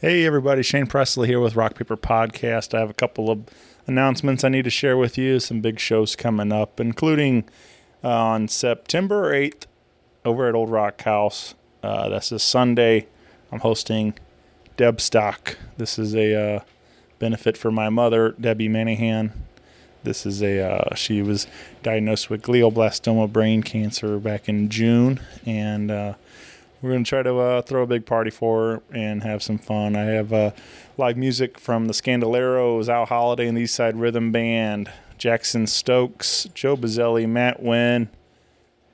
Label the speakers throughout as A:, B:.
A: Hey everybody, Shane Presley here with Rock Paper Podcast. I have a couple of announcements I need to share with you. Some big shows coming up, including on September 8th over at Old Rock House. That's this Sunday. I'm hosting Deb Stock. This is a benefit for my mother, Debbie Manahan. This is she was diagnosed with glioblastoma brain cancer back in June, and we're going to try to throw a big party for her and have some fun. I have live music from the Scandaleros, Al Holiday and the East Side Rhythm Band, Jackson Stokes, Joe Bazzelli, Matt Wynn,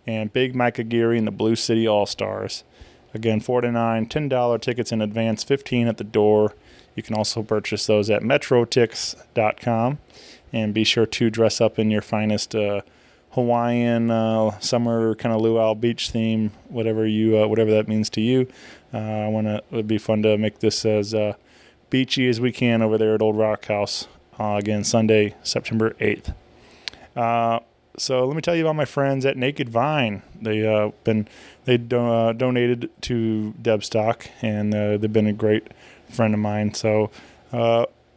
A: and Big Mike Aguirre and the Blue City All-Stars. Again, $4 to $9, $10 tickets in advance, $15 at the door. You can also purchase those at metrotix.com. And be sure to dress up in your finest Hawaiian summer kind of luau beach theme, whatever that means to you. It'd be fun to make this as beachy as we can over there at Old Rock House. Again, Sunday, September 8th. So let me tell you about my friends at Naked Vine. They donated to Deb Stock, and they've been a great friend of mine. So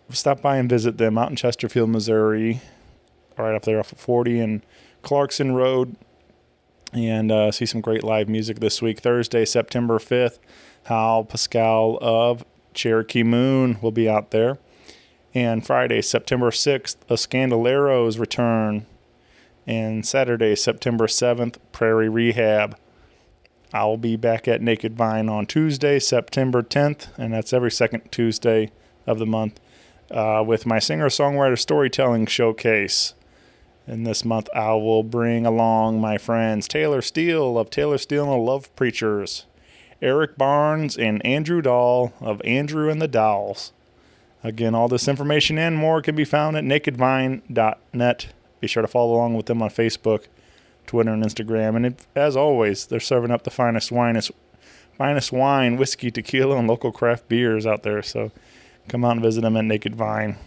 A: stop by and visit them out in Chesterfield, Missouri, right up there off of 40 and Clarkson Road, and see some great live music this week. Thursday, September 5th, Hal Pascal of Cherokee Moon will be out there. And Friday, September 6th, the Scandaleros return. And Saturday, September 7th, Prairie Rehab. I will be back at Naked Vine on Tuesday, September 10th, and that's every second Tuesday of the month, with my singer-songwriter storytelling showcase. And this month I will bring along my friends Taylor Steele of Taylor Steele and the Love Preachers, Eric Barnes and Andrew Dahl of Andrew and the Dolls. Again, all this information and more can be found at nakedvine.net. Be sure to follow along with them on Facebook, Twitter, and Instagram. And as always, they're serving up the finest wine, whiskey, tequila, and local craft beers out there. So come out and visit them at Naked Vine.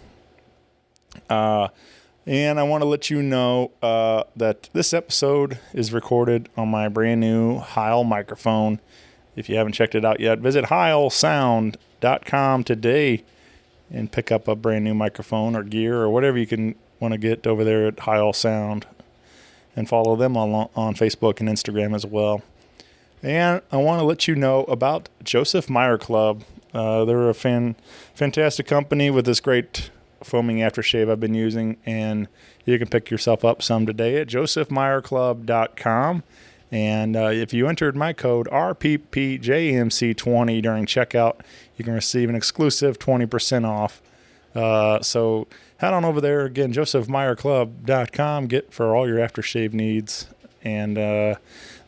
A: And I want to let you know that this episode is recorded on my brand new Heil microphone. If you haven't checked it out yet, visit heilsound.com today and pick up a brand new microphone or gear or whatever you can want to get over there at Heil Sound. And follow them on Facebook and Instagram as well. And I want to let you know about Joseph Meyer Club. They're a fantastic company with this great foaming aftershave I've been using, and you can pick yourself up some today at josephmeyerclub.com. And if you entered my code RPPJMC20 during checkout, you can receive an exclusive 20% off. So head on over there again, josephmeyerclub.com, get for all your aftershave needs. And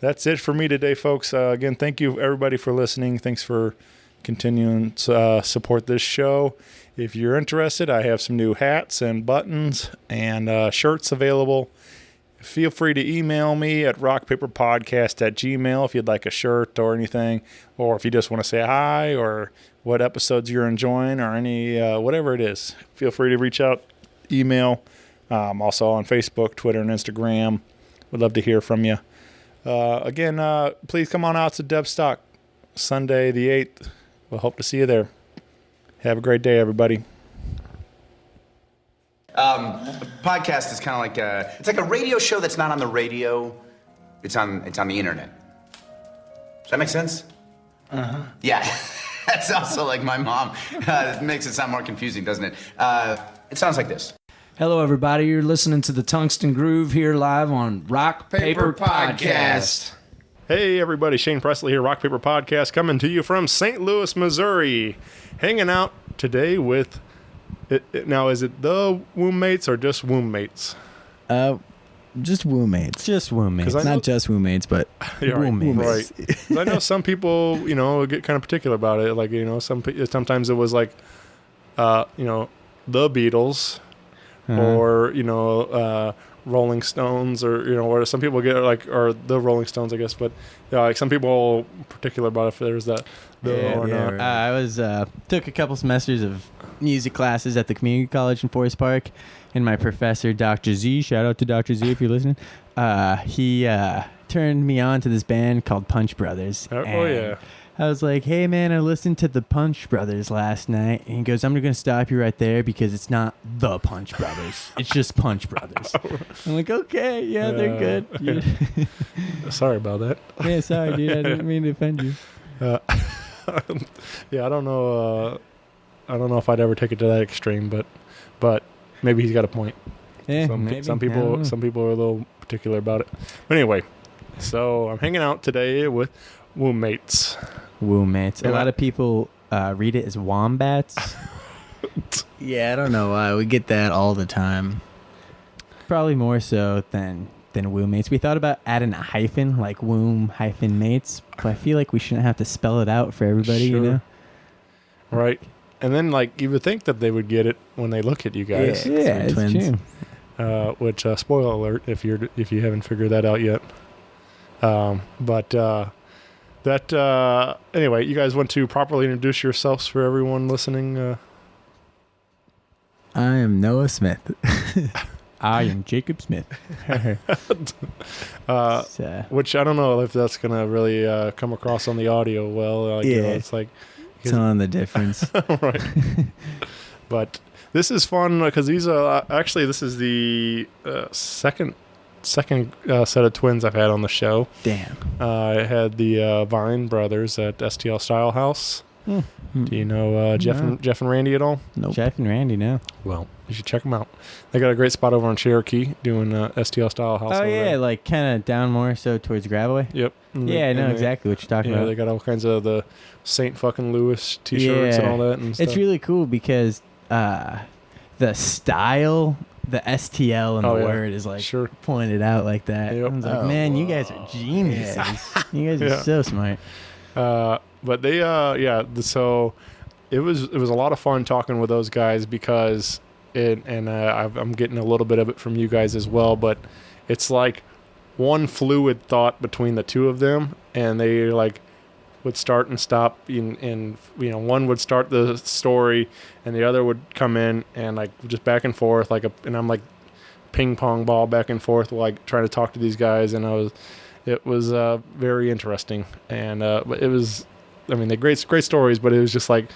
A: that's it for me today, folks. Again, thank you everybody for listening. Thanks for continuing to support this show. If you're interested, I have some new hats and buttons and shirts available. Feel free to email me at rockpaperpodcast@gmail.com if you'd like a shirt or anything, or if you just want to say hi or what episodes you're enjoying or any whatever it is. Feel free to reach out, email. Also on Facebook, Twitter, and Instagram. Would love to hear from you. Again, please come on out to Deb Stock Sunday the 8th. We'll hope to see you there. Have a great day, everybody.
B: A podcast is kind of like it's like a radio show that's not on the radio. It's on the internet. Does that make sense? Uh-huh. Yeah. That's also like my mom. It makes it sound more confusing, doesn't it? It sounds like this.
C: Hello, everybody. You're listening to the Tungsten Groove here live on Rock Paper Podcast.
A: Hey, everybody. Shane Presley here, Rock Paper Podcast, coming to you from St. Louis, Missouri. Hanging out today with... Now, is it the Wombmates or just Wombmates?
D: Just Wombmates. Just Wombmates.
A: Not
D: just Wombmates, but Wombmates.
A: Right. I know some people, get kind of particular about it. Like, sometimes it was like, the Beatles or, Rolling Stones or, or some people get like, or the Rolling Stones, I guess. But like some people particular about if there's that or not.
D: Right. I was took a couple semesters of music classes at the community college in Forest Park, and my professor, Dr. Z, shout out to Dr. Z if you're listening, he turned me on to this band called Punch Brothers.
A: Oh yeah.
D: I was like, hey, man, I listened to the Punch Brothers last night. And he goes, I'm going to stop you right there because it's not the Punch Brothers. It's just Punch Brothers. I'm like, okay, yeah, they're good. Yeah.
A: Sorry about that.
D: Yeah, sorry, dude. I didn't mean to offend you.
A: Yeah, I don't know. I don't know if I'd ever take it to that extreme, but maybe he's got a point.
D: Yeah,
A: Some people are a little particular about it. But anyway, so I'm hanging out today with Wombmates.
D: Wombmates. A lot of people read it as Wombats.
E: Yeah, I don't know why. We get that all the time.
D: Probably more so than Wombmates. We thought about adding a hyphen, like womb hyphen mates, but I feel like we shouldn't have to spell it out for everybody,
A: Sure.
D: you know?
A: Right. And then, like, you would think that they would get it when they look at you guys.
D: Yeah, it's
E: twins.
D: true.
A: Which, spoiler alert, if you haven't figured that out yet. Anyway, you guys want to properly introduce yourselves for everyone listening?
E: I am Noah Smith.
D: I am Jacob Smith.
A: Which I don't know if that's gonna really come across on the audio well. You know,
E: Yeah.
A: it's like,
E: Telling the difference.
A: right. But this is fun because these are actually this is the second set of twins I've had on the show.
E: Damn.
A: I had the Vine brothers at STL Style House. Do you know Jeff and Randy at all?
E: Nope.
D: Jeff and Randy, no.
A: Well, you should check them out. They got a great spot over on Cherokee doing STL Style House.
D: Oh,
A: over
D: yeah,
A: there.
D: like kind of down more so towards Gravelway.
A: Yep. And
D: Yeah, I know
A: and
D: exactly what you're talking
A: Yeah,
D: about.
A: they got all kinds of the Saint fucking Louis t-shirts and all that and stuff.
D: It's really cool because the style, the STL in the word is like
A: Sure.
D: pointed out like that.
A: Yep.
D: I was like, man, you guys are geniuses. You guys are
A: Yeah.
D: so smart.
A: But they so it was a lot of fun talking with those guys because I'm getting a little bit of it from you guys as well, but it's like one fluid thought between the two of them, and they like would start and stop, and you know, one would start the story and the other would come in and like just back and forth and I'm like ping pong ball back and forth, like trying to talk to these guys, and it was very interesting, and but it was, I mean, they're great stories, but it was just like,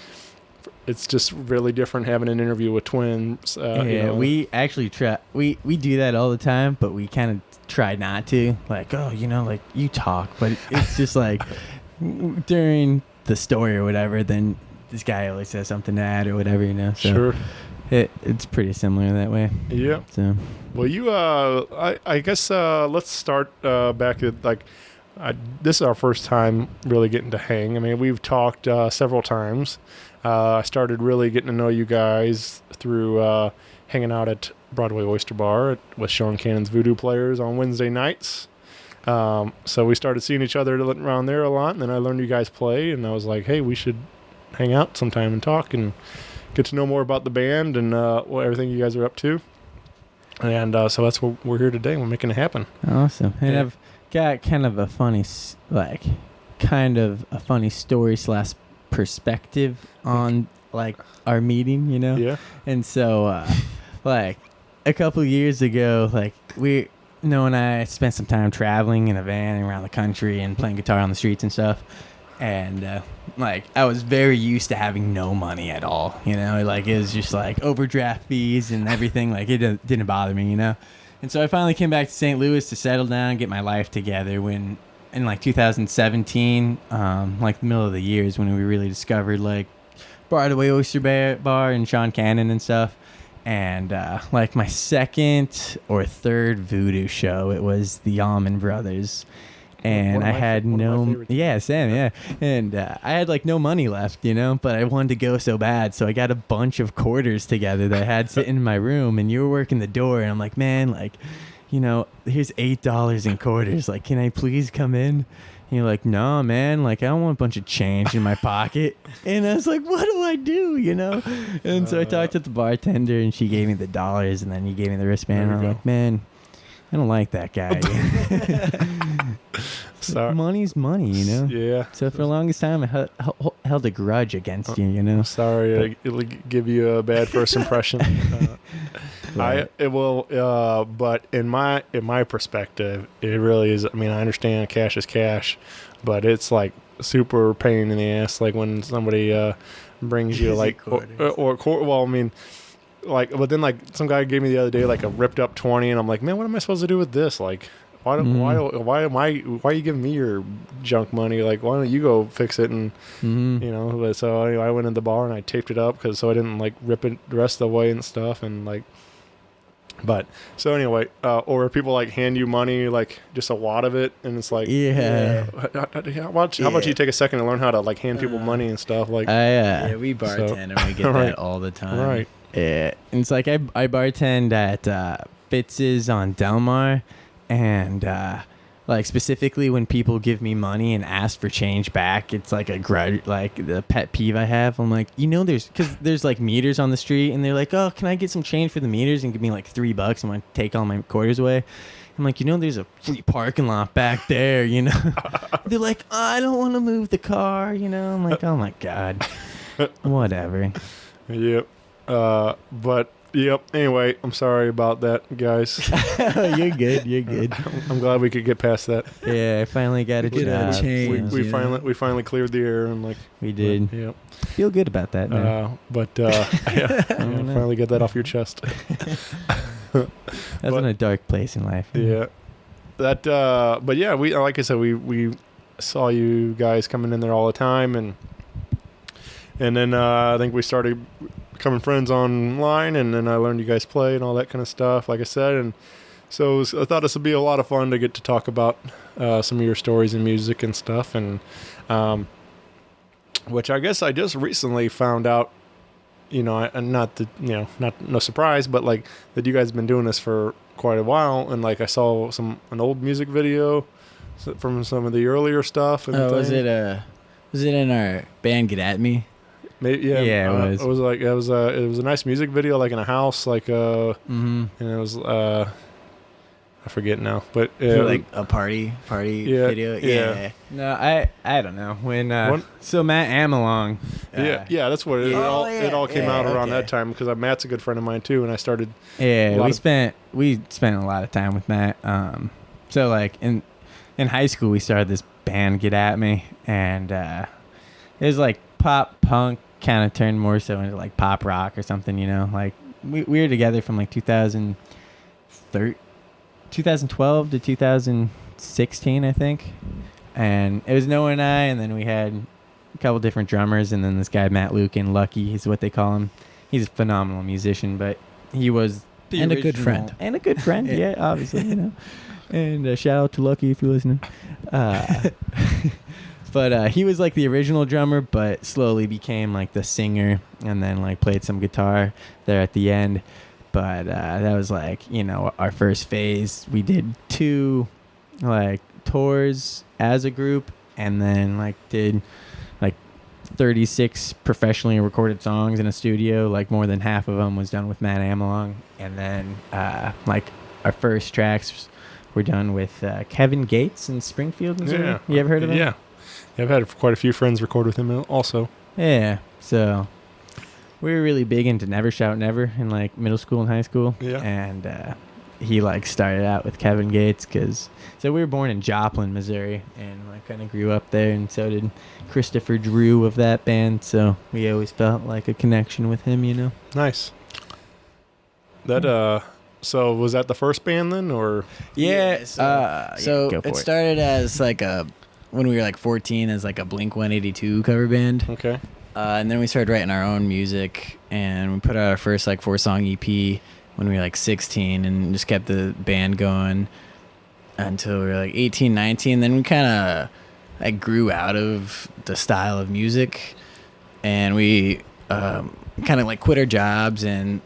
A: it's just really different having an interview with twins. You know.
D: We actually try. We do that all the time, but we kind of try not to. Like, oh, you know, like you talk, but it's just like during the story or whatever. Then this guy always says something to add or whatever, you know. So
A: Sure.
D: It's pretty similar that way.
A: Yeah.
D: So
A: Well, I guess let's start back at like. This is our first time really getting to hang. I mean, we've talked several times. I started really getting to know you guys through hanging out at Broadway Oyster Bar with Sean Cannon's Voodoo Players on Wednesday nights. So we started seeing each other around there a lot, and then I learned you guys play, and I was like, hey, we should hang out sometime and talk and get to know more about the band and everything you guys are up to. And so that's what we're here today. We're making it happen.
D: awesome. And
A: Yeah.
D: I've got kind of a funny story / perspective on like our meeting, you know.
A: Yeah.
D: And so, like, a couple years ago, like, Noah and I spent some time traveling in a van around the country and playing guitar on the streets and stuff. And, like, I was very used to having no money at all, you know? Like, it was just, like, overdraft fees and everything. Like, it didn't bother me, you know? And so I finally came back to St. Louis to settle down, get my life together when, in, like, 2017, like, the middle of the year is when we really discovered, like, Broadway Oyster Bar and Sean Cannon and stuff. And like my second or third voodoo show, it was the Allman Brothers, and I had no, yeah, Sam, yeah, and I had like no money left, you know, but I wanted to go so bad, so I got a bunch of quarters together that I had sitting in my room, and you were working the door, and I'm like, man, like, you know, here's $8 in quarters, like, can I please come in? And you're like, no, man, like, I don't want a bunch of change in my pocket. And I was like, what do I do, you know? And so I talked to the bartender, and she gave me the dollars, and then he gave me the wristband. And I'm like, man, I don't like that guy.
A: Sorry.
D: Money's money, you know?
A: Yeah.
D: So for the longest time, I held a grudge against you, you know?
A: Sorry, it'll give you a bad first impression. But in my perspective, it really is. I mean, I understand cash is cash, but it's like super pain in the ass. Like when somebody brings you like well, I mean, like, but then like some guy gave me the other day like a ripped up 20, and I'm like, man, what am I supposed to do with this? Like, why are you giving me your junk money? Like, why don't you go fix it? And you know, but so anyway, I went in the bar and I taped it up so I didn't like rip it the rest of the way and stuff, and like. But so anyway, or people like hand you money, like just a wad of it, and it's like, how about you take a second to learn how to like hand people money and stuff? Like,
E: yeah, we bartend and we get that all the time.
A: Right.
D: Yeah, and it's like I bartend at Fitz's on Delmar, and like specifically when people give me money and ask for change back, it's like a grudge, like the pet peeve I have. I'm like, because there's like meters on the street, and they're like, oh, can I get some change for the meters and give me like $3? I'm gonna take all my quarters away. I'm like, there's a free parking lot back there, They're like, oh, I don't want to move the car, I'm like, oh my God, whatever.
A: Yep. But yep. Anyway, I'm sorry about that, guys.
D: You're good.
A: I'm glad we could get past that.
D: Yeah, I finally got a job.
A: We finally cleared the air and like
D: we did.
A: Yep.
D: Feel good about that now.
A: Yeah, finally get that off your chest.
D: That's in a dark place in life.
A: Yeah. But yeah, we like I said, we saw you guys coming in there all the time, and then I think we started becoming friends online, and then I learned you guys play and all that kind of stuff, like I said, and so I thought this would be a lot of fun to get to talk about some of your stories in music and stuff, and which I guess I just recently found out, no surprise, but like that you guys have been doing this for quite a while, and like I saw an old music video from some of the earlier stuff. And
E: was it in our band Get At Me?
A: Maybe, yeah, it was. It was like it was a nice music video, like in a house, like and it was I forget now, but
E: like a party video. Yeah.
D: No, I don't know when. So Matt Amelung.
A: Yeah, that's what it all came out around that time, because Matt's a good friend of mine too, and I started.
D: Yeah, we spent a lot of time with Matt. So like in high school we started this band Get At Me, and it was like pop punk, kind of turned more so into like pop rock or something, like we were together from like 2012 to 2016, I think, and it was Noah and I, and then we had a couple different drummers, and then this guy Matt Amelung, Lucky is what they call him. He's a phenomenal musician, but he was
E: a good friend,
D: yeah, obviously, and shout out to Lucky if you're listening. But he was like the original drummer, but slowly became like the singer, and then like played some guitar there at the end. But that was like, our first phase. We did 2 like tours as a group, and then like did like 36 professionally recorded songs in a studio. Like more than half of them was done with Matt Amelung. And then like our first tracks were done with Kevin Gates in Springfield, Missouri.
A: Yeah.
D: You ever heard of him?
A: Yeah. I've had quite a few friends record with him also.
D: Yeah. So we were really big into Never Shout Never in like middle school and high school.
A: Yeah.
D: And he like started out with Kevin Gates so we were born in Joplin, Missouri, and like kind of grew up there, and so did Christopher Drew of that band. So we always felt like a connection with him,
A: Nice. That so was that the first band then, or?
E: Yeah. So it started as like when we were like 14 as like a Blink-182 cover band.
A: Okay.
E: And then we started writing our own music, and we put out our first like 4-song EP when we were like 16, and just kept the band going until we were like 18, 19. Then we kind of like grew out of the style of music, and we kind of like quit our jobs and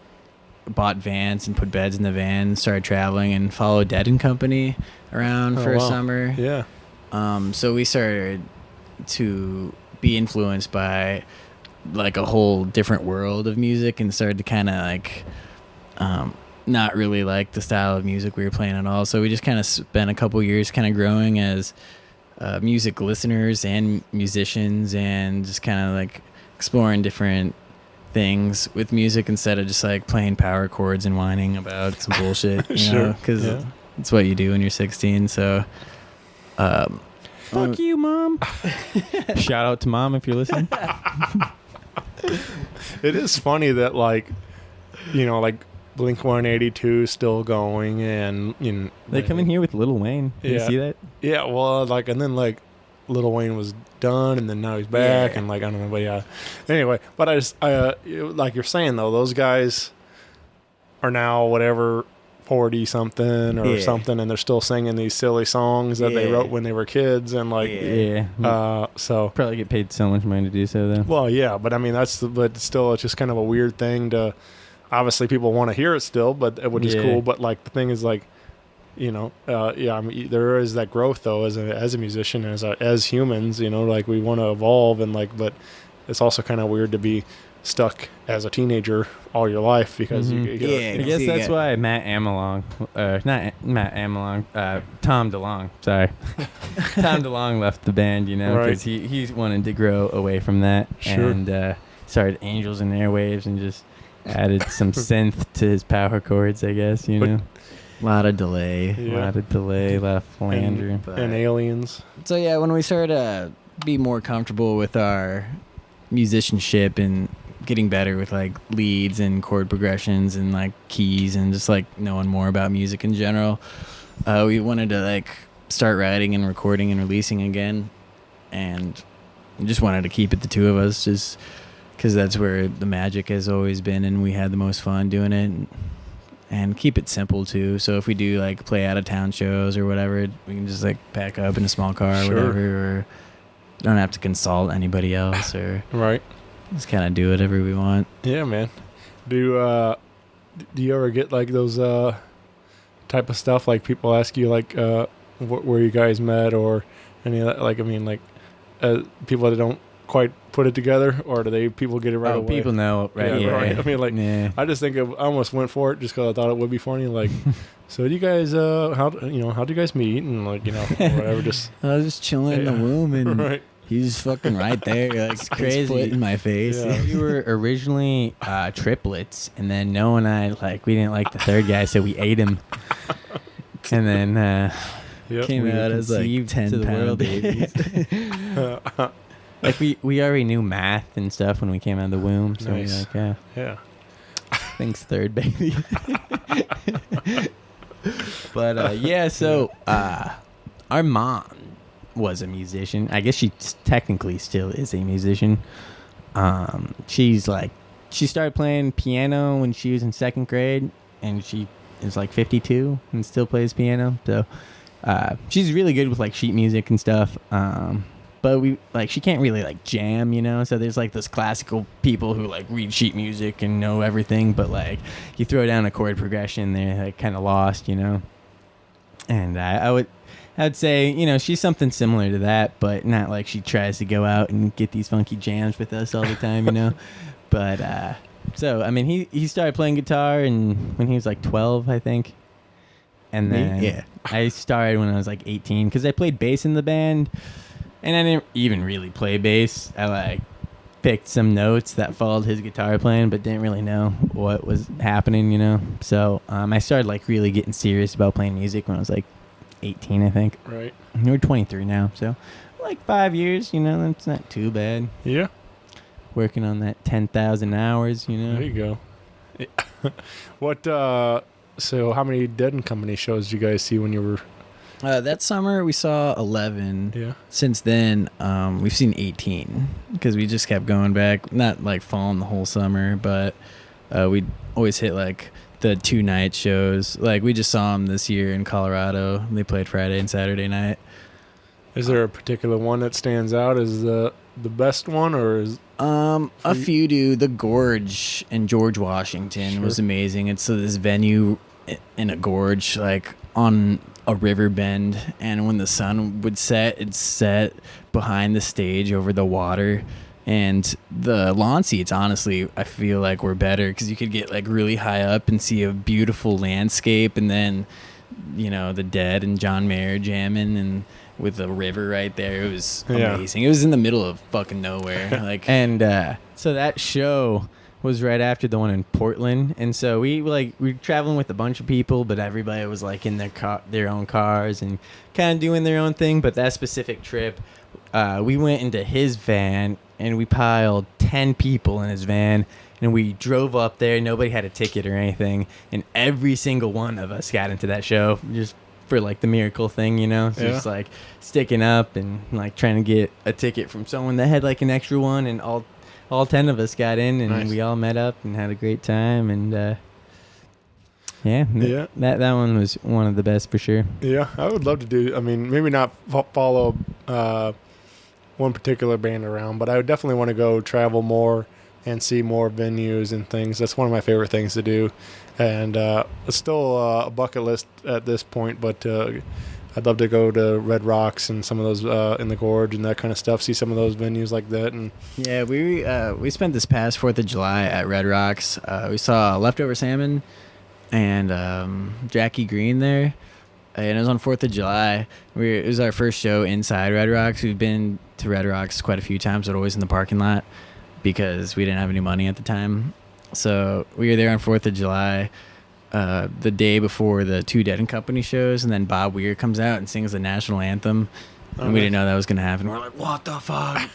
E: bought vans and put beds in the van and started traveling and followed Dead and Company around for a summer.
A: Yeah.
E: So we started to be influenced by like a whole different world of music, and started to kind of like not really like the style of music we were playing at all. So we just kind of spent a couple years kind of growing as music listeners and musicians, and just kind of like exploring different things with music instead of just like playing power chords and whining about some bullshit, you know, because it's what you do when you're 16. So
D: Fuck you, Mom. Shout out to Mom if you're listening.
A: It is funny that, like, you know, like Blink-182 is still going, and you know,
D: They come in here with Lil Wayne. Did you see that?
A: Yeah, well, like, and then like Lil Wayne was done, and then now he's back,
E: Yeah.
A: and like I don't know, but yeah. Anyway, but like you're saying though, those guys are now whatever 40 something or
E: Yeah.
A: something, and they're still singing these silly songs that they
E: Yeah.
A: wrote when they were kids, and like,
D: Yeah.
A: so.
D: Probably get paid so much money to do so, though.
A: Well, yeah, but I mean but still, it's just kind of a weird thing to. Obviously, people want to hear it still, which is
D: Yeah.
A: cool. But like the thing is, like, you know, yeah, I mean, there is that growth though as a musician, as humans, you know, like we want to evolve, and like, but it's also kind of weird to be stuck as a teenager all your life because you
E: Yeah.
D: I guess
E: See,
D: that's
E: yeah.
D: why Matt Amelung, not Matt Amelung, Tom DeLonge, sorry. Tom DeLonge left the band, you know,
A: Right.
D: because he wanted to grow away from that.
A: Sure.
D: And started Angels and Airwaves and just added some synth to his power chords, I guess, you
A: But-
D: know.
E: A lot of delay.
D: A lot of delay, a lot of flanger.
A: and aliens.
E: So yeah, when we started to be more comfortable with our musicianship and getting better with like leads and chord progressions and like keys and just like knowing more about music in general, we wanted to like start writing and recording and releasing again, and just wanted to keep it the two of us just because that's where the magic has always been, and we had the most fun doing it. And keep it simple too. So if we do like play out of town shows or whatever, we can just like pack up in a small car or
A: Sure.
E: whatever, or don't have to consult anybody else, or
A: Right.
E: just kind of do whatever we want.
A: Yeah, man. Do you ever get like those type of stuff? Like people ask you like where you guys met or any of that? Like I mean like people that don't quite put it together, or do people get it right away?
D: People know right
A: Yeah,
D: away.
A: right. I mean, like,
D: yeah.
A: I just think I almost went for it just because I thought it would be funny. Like, so do you guys, how'd you guys meet? And like, you know, whatever, just.
E: I was just chilling in the
A: Yeah.
E: womb, and
A: Right.
E: he's fucking right there. Like, it's
D: crazy.
E: crazy in my face.
A: Yeah.
D: We were originally triplets, and then Noah and I, we didn't like the third guy, so we ate him. And then
A: Yep.
E: Came
D: we
E: out as like
D: conceived
E: 10-pound
D: babies.
E: babies.
D: Like we already knew math and stuff when we came out of the womb, so
A: Nice.
D: we like, yeah,
A: Yeah.
D: thanks third baby. But yeah, so our mom was a musician. I guess she technically still is a musician. She started playing piano when she was in second grade, and she is like 52 and still plays piano. So she's really good with like sheet music and stuff. But she can't really like jam, you know. So there's like those classical people who like read sheet music and know everything, but like you throw down a chord progression, they're like kind of lost, you know. And I'd say, you know, she's something similar to that, but not like she tries to go out and get these funky jams with us all the time, you know. But so I mean, he started playing guitar and when he was like 12, I think. And then
E: Yeah.
D: I started when I was like 18 because I played bass in the band. And I didn't even really play bass. I like picked some notes that followed his guitar playing, but didn't really know what was happening, you know. So I started like really getting serious about playing music when I was like 18, I think.
A: Right.
D: And we're 23 now, so like 5 years, you know. That's not too bad.
A: Yeah.
D: Working on that 10,000 hours, you know.
A: There you go. What? So how many Dead and Company shows did you guys see when you were?
E: That summer we saw 11.
A: Yeah.
E: Since then, we've seen 18 because we just kept going back. Not like falling the whole summer, but we'd always hit like the 2-night shows. Like we just saw them this year in Colorado. They played Friday and Saturday night.
A: Is there a particular one that stands out as the best one, or is?
E: A few do. The Gorge in George Washington was amazing. It's this venue in a gorge, like on a river bend, and when the sun would set, it'd set behind the stage over the water. And the lawn seats, honestly, I feel like were better because you could get like really high up and see a beautiful landscape, and then, you know, the Dead and John Mayer jamming and with the river right there. It was amazing. It was in the middle of fucking nowhere. Like,
D: And so that show was right after the one in Portland, and so we were traveling with a bunch of people, but everybody was like in their own cars and kind of doing their own thing. But that specific trip, we went into his van and we piled 10 people in his van. And we drove up there. Nobody had a ticket or anything. And every single one of us got into that show just for, like, the miracle thing, you know? So just, like, sticking up and, like, trying to get a ticket from someone that had, like, an extra one. And all 10 of us got in, and we all met up and had a great time. And, that one was one of the best for sure.
F: Yeah, I would love to do, I mean, maybe not follow one particular band around, but I would definitely want to go travel more and see more venues and things. That's one of my favorite things to do. And it's still a bucket list at this point, but I'd love to go to Red Rocks and some of those in the Gorge and that kind of stuff, see some of those venues like that. And
E: yeah, we spent this past 4th of July at Red Rocks. We saw Leftover Salmon and Jackie Green there. And it was on 4th of July. It was our first show inside Red Rocks. We've been to Red Rocks quite a few times, but always in the parking lot, because we didn't have any money at the time. So we were there on 4th of July, the day before the 2 Dead and Company shows, and then Bob Weir comes out and sings the national anthem. And we didn't know that was going to happen. We're like, what the fuck?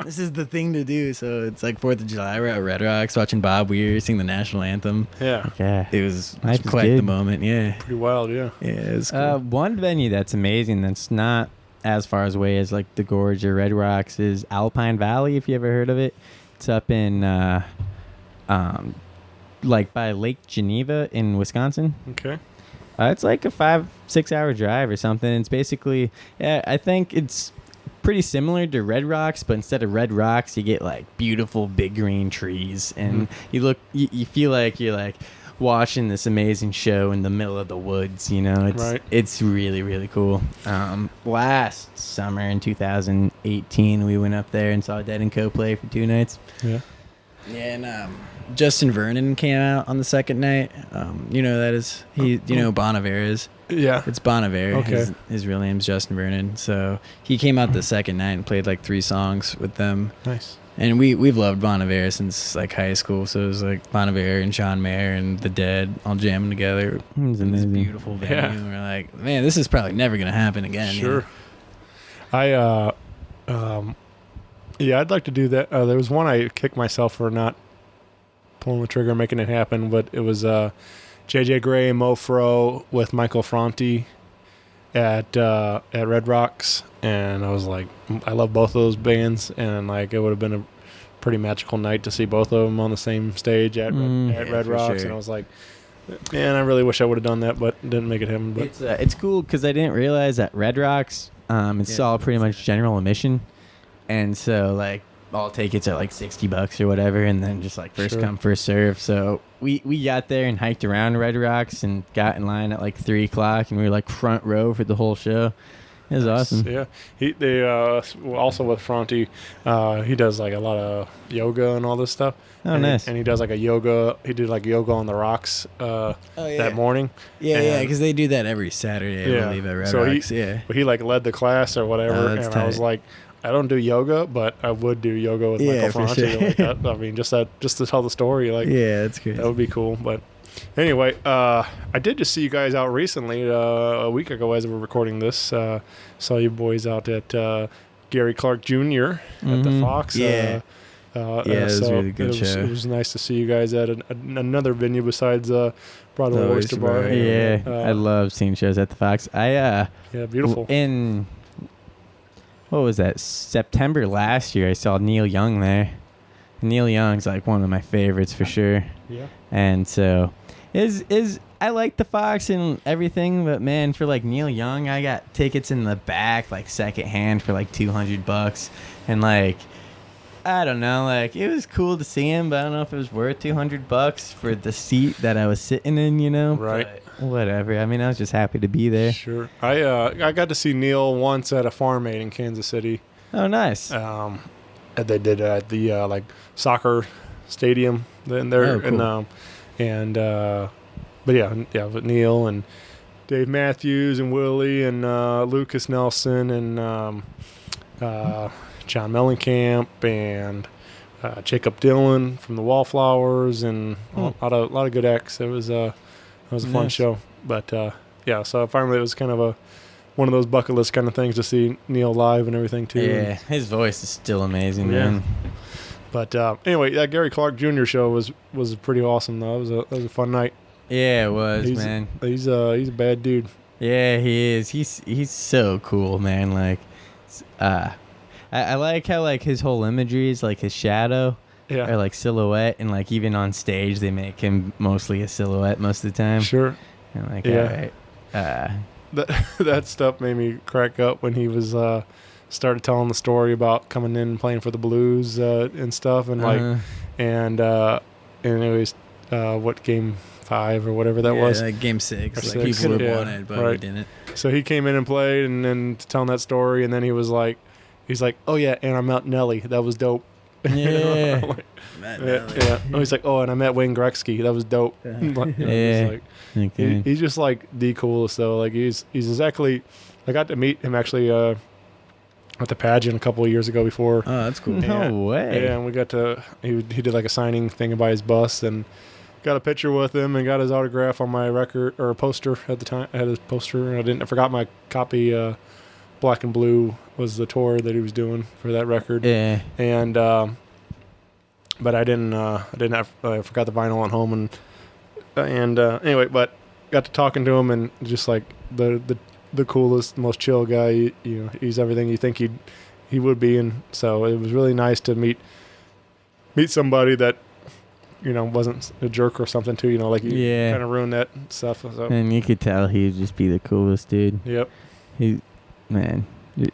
E: This is the thing to do. So it's like 4th of July, we're at Red Rocks watching Bob Weir sing the national anthem.
F: Yeah.
E: It was
D: Life is
E: quite
D: good.
E: the moment, yeah.
F: Pretty wild, yeah.
E: Yeah, it was cool.
D: One venue that's amazing that's not as far away as, like, the Gorge or Red Rocks is Alpine Valley, if you ever heard of it. It's up in, like, by Lake Geneva in Wisconsin.
F: Okay.
D: It's like a 5-6 hour drive or something. It's basically, I think it's pretty similar to Red Rocks, but instead of Red Rocks, you get, like, beautiful big green trees, and you feel like you're, like, watching this amazing show in the middle of the woods. You know, it's really, really cool. Last summer in 2018, we went up there and saw Dead and Co play for 2 nights.
F: Yeah.
E: Yeah, and Justin Vernon came out on the second night. You know that is you know Bon Iver is.
F: Yeah.
E: It's Bon Iver.
F: Okay.
E: His real name's Justin Vernon. So he came out the second night and played like 3 songs with them.
F: Nice.
E: And we've loved Bon Iver since like high school. So it was like Bon Iver and John Mayer and the Dead all jamming together in this beautiful venue.
F: Yeah.
E: And we're like, man, this is probably never gonna happen again.
F: Sure.
E: You know?
F: Yeah, I'd like to do that. There was one I kicked myself for not pulling the trigger, making it happen, but it was JJ Gray and Mo Fro with Michael Franti at Red Rocks, and I was like, I love both of those bands, and like it would have been a pretty magical night to see both of them on the same stage at Red Rocks,
E: sure.
F: and I was like, man, I really wish I would have done that, but didn't make it happen. But
D: It's cool because I didn't realize that Red Rocks, it's all pretty much general admission. And so, like, all tickets are like $60 or whatever, and then just like first come, first serve. So we got there and hiked around Red Rocks and got in line at like 3 o'clock, and we were like front row for the whole show. It was awesome.
F: Yeah, they also with Franti, he does like a lot of yoga and all this stuff.
D: Oh,
F: and
D: nice.
F: And he does like a yoga. He did like yoga on the rocks that morning.
E: Yeah, because they do that every Saturday, I believe, at Red Rocks.
F: He like led the class or whatever, and
E: tight.
F: I was like, I don't do yoga, but I would do yoga with Michael
E: for
F: Franti.
E: sure.
F: Like that. I mean, just to tell the story, like
E: that's good.
F: that would be cool. But anyway, I did just see you guys out recently, a week ago as we were recording this. Saw you boys out at Gary Clark Jr. at the Fox.
E: Yeah. It was a really good show.
F: It was nice to see you guys at another venue besides Broadway
E: The
F: Oyster
E: Oyster
F: Bar.
E: Bar.
D: Yeah, I love seeing shows at the Fox.
F: Yeah, beautiful.
D: In what was that? September last year, I saw Neil Young there. Neil Young's like one of my favorites for sure.
F: Yeah.
D: And so, I like the Fox and everything, but man, for like Neil Young, I got tickets in the back, like secondhand for like $200, and like, I don't know, like it was cool to see him, but I don't know if it was worth $200 for the seat that I was sitting in, you know.
F: Right.
D: But whatever. I mean, I was just happy to be there.
F: Sure. I got to see Neil once at a Farm Aid in Kansas City.
D: Oh, nice.
F: They did at the like soccer stadium in there,
E: Oh, cool.
F: but Neil and Dave Matthews and Willie and Lucas Nelson and John Mellencamp and Jacob Dylan from the Wallflowers, and a lot of good acts. It was a fun show. But yeah, so finally it was kind of one of those bucket list kind of things to see Neil live and everything too.
D: Yeah, his voice is still amazing, man.
F: But anyway, that Gary Clark Jr. show was pretty awesome though. It was a fun night.
D: Yeah, it was, man.
F: He's a bad dude.
D: Yeah, he is. He's so cool, man. Like, I like how like his whole imagery is like his shadow, or like silhouette, and like even on stage they make him mostly a silhouette most of the time.
F: Sure.
D: And like,
F: yeah.
D: All right.
F: That stuff made me crack up when he was started telling the story about coming in and playing for the Blues and stuff, and like and it was what Game 5 or whatever that was.
E: Like Game 6. Like
F: 6.
E: people would want it, but we didn't.
F: So he came in and played, and then telling that story, and then he's like, oh yeah, and I met Nelly. That was dope.
D: Yeah.
F: Like,
E: Matt Amelung.
F: yeah. Oh, he's like, oh, and I met Wayne Gretzky. That was dope. Like,
D: Yeah.
F: He's just like the coolest though. Like he's exactly. I got to meet him actually at the pageant a couple of years ago before.
E: Oh, that's cool.
D: No way.
F: Yeah, and we got to. He did like a signing thing by his bus, and got a picture with him and got his autograph on my record or poster at the time. I had his poster. I forgot my copy. Black and Blue was the tour that he was doing for that record.
D: Yeah.
F: And but I forgot the vinyl at home, and anyway, but got to talking to him, and just like the coolest, most chill guy. You know, he's everything you think he would be, and so it was really nice to meet somebody that, you know, wasn't a jerk or something too. You know, like you kind of ruined that stuff. So.
D: And you could tell he'd just be the coolest dude.
F: Yep.
D: Man,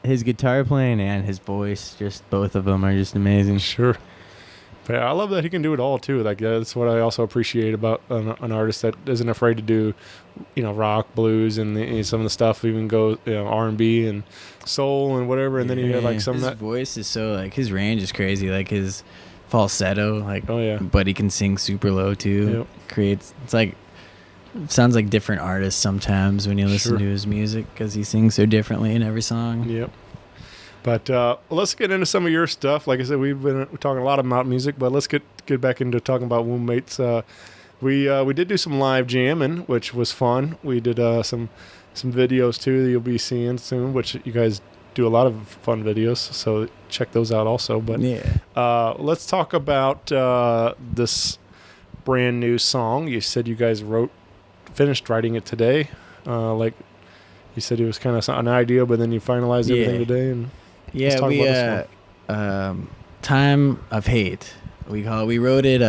D: his guitar playing and his voice, just both of them are just amazing.
F: Sure. But yeah, I love that he can do it all too. Like that's what I also appreciate about an artist that isn't afraid to do, you know, rock, blues, and some of the stuff even goes, you know, R&B and soul and whatever. And then you have like some
E: his
F: of that
E: voice is so like his range is crazy. Like his falsetto, like
F: Oh,
E: but he can sing super low too.
F: Yep.
E: It's like sounds like different artists sometimes when you listen to his music because he sings so differently in every song.
F: Yep. But let's get into some of your stuff. Like I said, we've been talking a lot about music, but let's get back into talking about Wombmates. We did do some live jamming, which was fun. We did some videos too that you'll be seeing soon, which you guys do a lot of fun videos, so check those out also. But let's talk about this brand new song. You said you guys finished writing it today. Like you said, it was kind of an idea, but then you finalized everything today. And let's talk about this one.
E: Time of Hate, we call it. We wrote it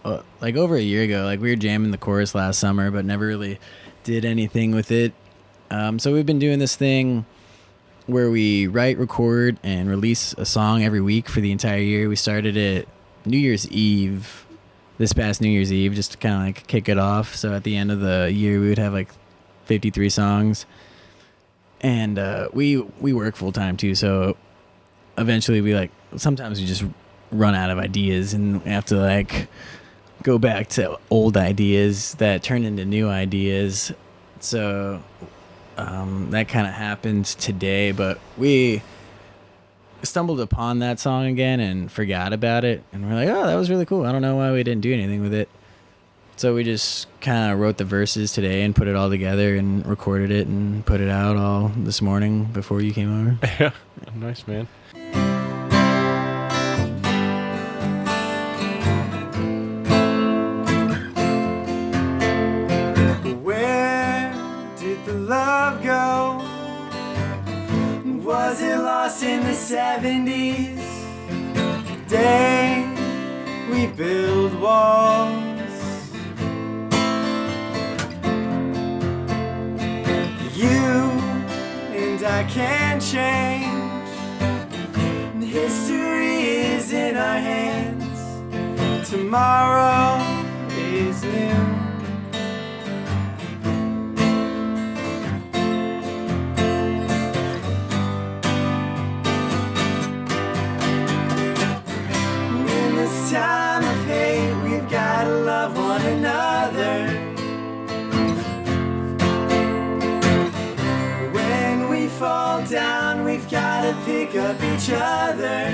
E: like over a year ago. Like we were jamming the chorus last summer, but never really did anything with it. So we've been doing this thing where we write, record, and release a song every week for the entire year. We started it New Year's Eve, this past New Year's Eve, just to kind of like kick it off. So at the end of the year, we would have like 53 songs. And we work full time too, so eventually sometimes we just run out of ideas and we have to like go back to old ideas that turn into new ideas. So that kind of happened today, but we stumbled upon that song again and forgot about it, and we're like, oh, that was really cool. I don't know why we didn't do anything with it. So we just kind of wrote the verses today and put it all together and recorded it and put it out all this morning before you came over.
F: Yeah, nice, man.
G: Where did the love go? Was it lost in the 70s? Today we build walls. You and I can't change. History is in our hands. Tomorrow is new. In this time of hate, we've gotta love one another. When we fall down, we've gotta pick up each other.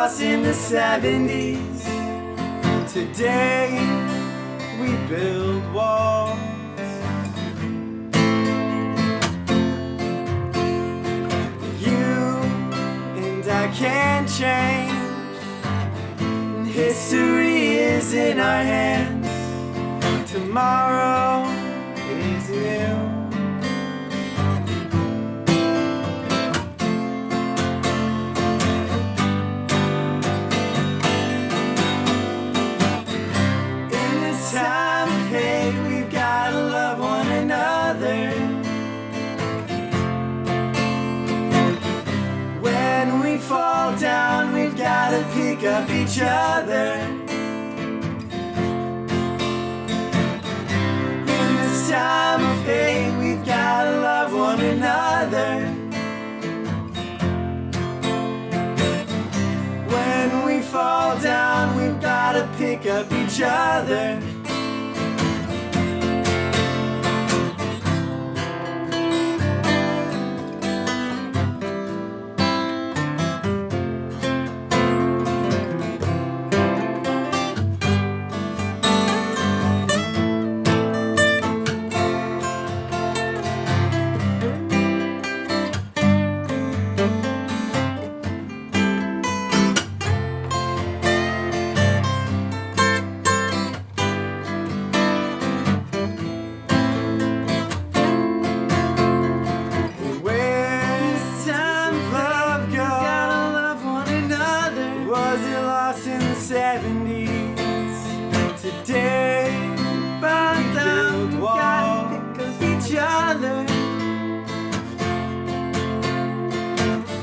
G: lost in the 70s. Today we build walls. You and I can't change. History is in our hands. Tomorrow is new. In this time of hate, we've gotta love one another. When we fall down, we've gotta pick up each other. In this time of hate, we've gotta love one another. When we fall down, we've gotta pick up each other. Where's time love go? Gotta love one another. Was it lost in the 70s? Today, found out we gotta pick up each other.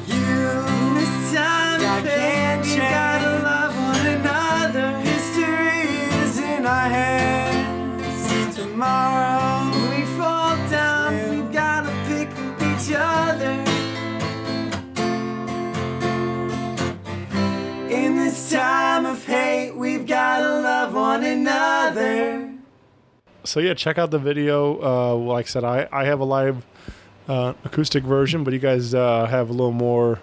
G: You, this time I can't change. Gotta love one another. History is in our hands. Tomorrow we fall down. We've gotta pick up each other. In this time of hate, we've gotta love one another.
F: So yeah, check out the video. Like I said, I have a live acoustic version, but you guys have a little more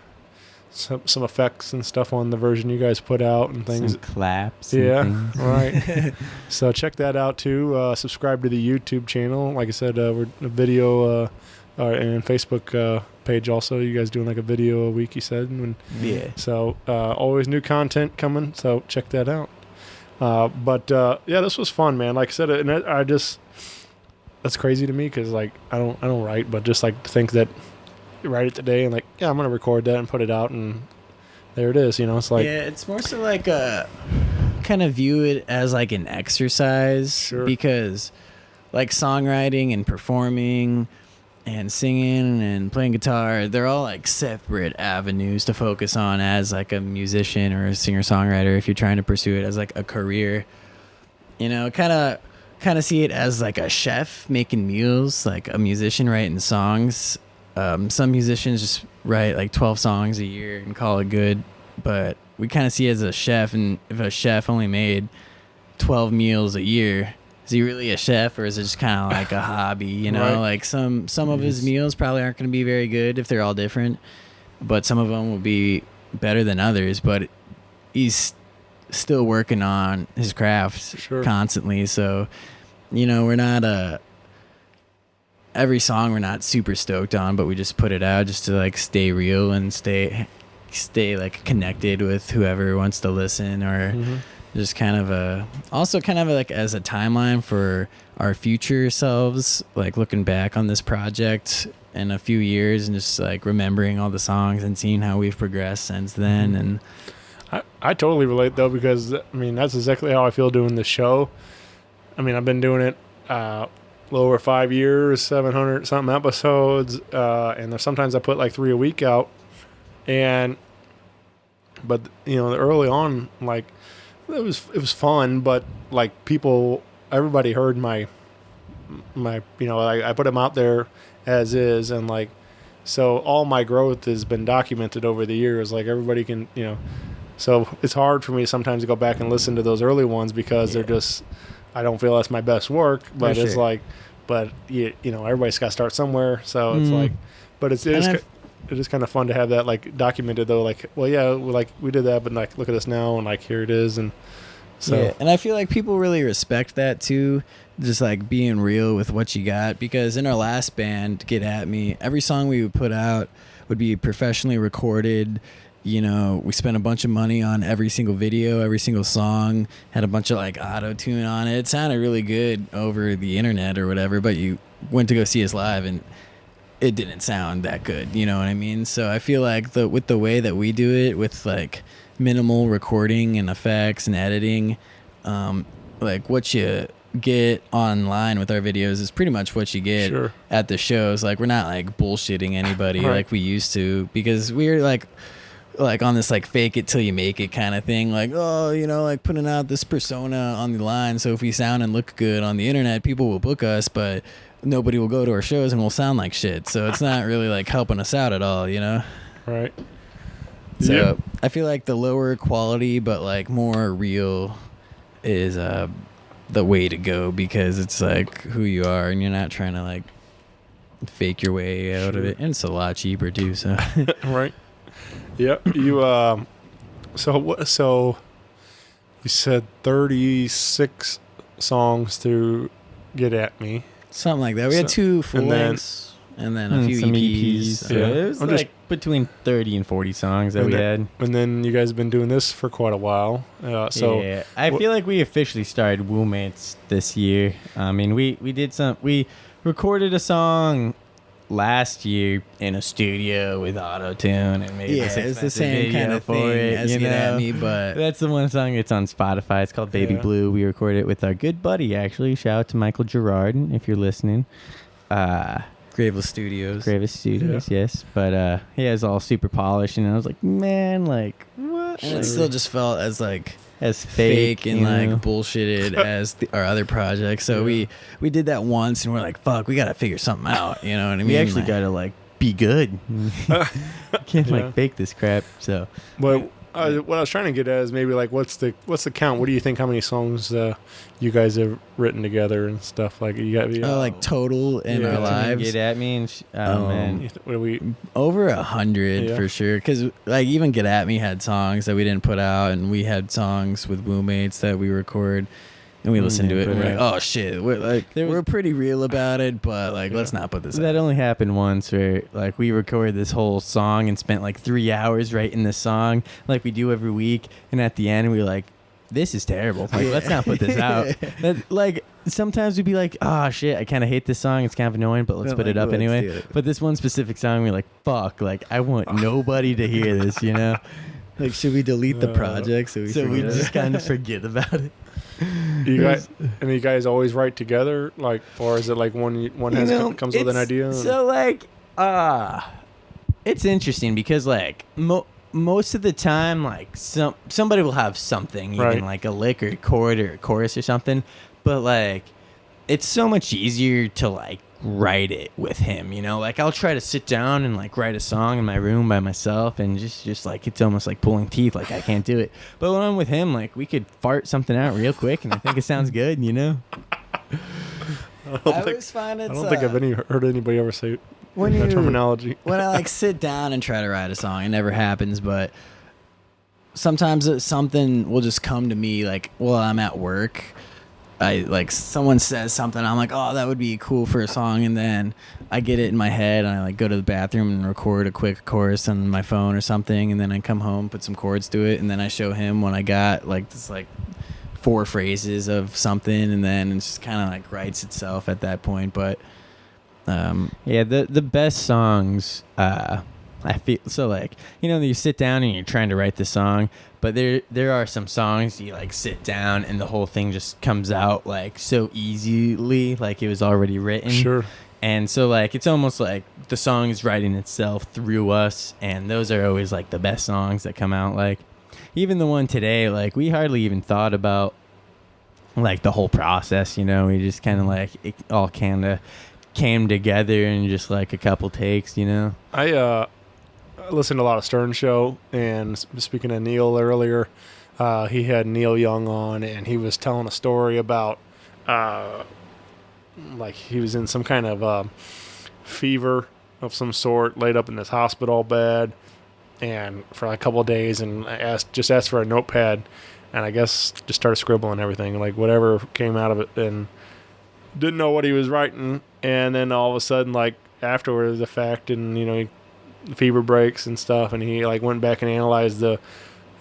F: some effects and stuff on the version you guys put out and things.
D: Some claps. and
F: Yeah,
D: things.
F: right. So check that out too. Subscribe to the YouTube channel. Like I said, we're a video and Facebook page also. You guys doing like a video a week, you said.
D: Yeah.
F: So always new content coming. So check that out. But yeah, this was fun, man. Like I said, and I just that's crazy to me because like I don't write, but just like to think that you write it today and like yeah, I'm gonna record that and put it out and there it is. You know, it's like
E: Yeah, it's more so like a kind of view it as like an exercise
F: Sure.
E: because like songwriting and performing and singing and playing guitar, they're all like separate avenues to focus on as like a musician or a singer-songwriter if you're trying to pursue it as like a career. You know, kind of see it as like a chef making meals, like a musician writing songs. Some musicians just write like 12 songs a year and call it good, but we kind of see it as a chef, and if a chef only made 12 meals a year, is he really a chef or is it just kind of like a hobby, you know?
F: Right.
E: Like some of his meals probably aren't going to be very good if they're all different, but some of them will be better than others, but he's still working on his craft
F: Sure.
E: constantly. So, you know, we're not every song we're not super stoked on, but we just put it out just to like stay real and stay like connected with whoever wants to listen, or just kind of also kind of like as a timeline for our future selves, like looking back on this project in a few years and just like remembering all the songs and seeing how we've progressed since then. And
F: I totally relate though, because I mean that's exactly how I feel doing the show. I mean I've been doing it a little over 5 years, 700 something episodes, and there's sometimes I put like 3 a week out, but you know early on like it was fun, but like everybody heard my you know I put them out there as is, and like so all my growth has been documented over the years, like everybody can, you know. So it's hard for me sometimes to go back and listen to those early ones because they're just, I don't feel that's my best work, but it's like, but you know, everybody's got to start somewhere. So it's like, but it is kind of fun to have that like documented though. Like, well, yeah, we did that, but like look at us now, and like here it is, and so.
E: Yeah, and I feel like people really respect that too. Just like being real with what you got, because in our last band, Get At Me, every song we would put out would be professionally recorded. You know, we spent a bunch of money on every single video, every single song, had a bunch of like auto tune on it. It sounded really good over the internet or whatever, but you went to go see us live and it didn't sound that good. You know what I mean? So I feel like with the way that we do it, with like minimal recording and effects and editing, like what you get online with our videos is pretty much what you get at the shows. Like we're not like bullshitting anybody like we used to, because we're like on this like fake it till you make it kind of thing, like, oh, you know, like putting out this persona on the line, so if we sound and look good on the internet, people will book us, but nobody will go to our shows and we'll sound like shit. So it's not really like helping us out at all, you know?
F: Right.
E: So I feel like the lower quality but like more real is the way to go, because it's like who you are and you're not trying to like fake your way out of it, and it's a lot cheaper too. So
F: right. Yep. You so you said 36 songs to Get At Me.
E: Something like that. We had 2 full lengths and then a few
D: some
E: EPs.
D: So it was like between 30 and 40 songs that we had. And
F: then you guys have been doing this for quite a while. So
D: I feel like we officially started Wombmates this year. I mean, we recorded a song last year in a studio with auto-tune and made
E: it's the same kind of thing as Get At Me, but
D: that's the one song. It's on Spotify. It's called Baby Blue. We recorded it with our good buddy, actually. Shout out to Michael Gerard if you're listening.
E: Graveless Studios,
D: yes. But he has all super polished, and I was like, man, like what?
E: And it still just felt as like
D: as fake
E: and like bullshitted as our other projects. So we did that once, and we're like, fuck, we gotta figure something out. You know what I mean?
D: We actually gotta like be good. Can't like fake this crap. So,
F: but what I was trying to get at is maybe like what's the count? What do you think? How many songs you guys have written together and stuff? Like you got
E: like total in our lives.
D: Get At Me and man,
F: what are we
E: over 100 for sure? Because like even Get At Me had songs that we didn't put out, and we had songs with Wombmates that we record. And we listened to it, and we're like, "Oh shit, we're pretty real about it, but like, let's not put this."
D: That only happened once, where like we recorded this whole song and spent like 3 hours writing the song, like we do every week. And at the end, we were like, "This is terrible. Like, let's not put this out." Like sometimes we'd be like, "Oh shit, I kind of hate this song. It's kind of annoying, but let's put it up anyway." But this one specific song, we're like, "Fuck, like I want nobody to hear this," you know?
E: Like, should we delete the project so we
D: just kind of forget about it?
F: You guys always write together, like, or is it like one comes with an idea?
D: So like, it's interesting because like most of the time, like somebody will have something, even like a lick or a chord or a chorus or something, but like it's so much easier to like write it with him, you know? Like I'll try to sit down and like write a song in my room by myself, and just like it's almost like pulling teeth, like I can't do it. But when I'm with him, like we could fart something out real quick and I think it sounds good, you know?
F: I don't think I've heard anybody ever say that terminology.
E: When I like sit down and try to write a song, it never happens, but sometimes something will just come to me, like while I'm at work. I like someone says something, I'm like, oh, that would be cool for a song, and then I get it in my head and I like go to the bathroom and record a quick chorus on my phone or something, and then I come home, put some chords to it, and then I show him when I got like this like 4 phrases of something, and then it just kind of like writes itself at that point. But
D: the best songs, I feel so like, you know, you sit down and you're trying to write the song, but there are some songs you like sit down and the whole thing just comes out like so easily, like it was already written.
F: Sure.
D: And so like it's almost like the song is writing itself through us, and those are always like the best songs that come out. Like even the one today, like we hardly even thought about like the whole process, you know? We just kind of like it all kind of came together in just like a couple takes, you know?
F: I listened to a lot of Stern Show, and speaking of Neil earlier, he had Neil Young on, and he was telling a story about like he was in some kind of fever of some sort, laid up in this hospital bed, and for like a couple of days, and I asked for a notepad, and I guess just started scribbling everything, like whatever came out of it, and didn't know what he was writing, and then all of a sudden, like after the fact, and fever breaks and stuff, and he like went back and analyzed the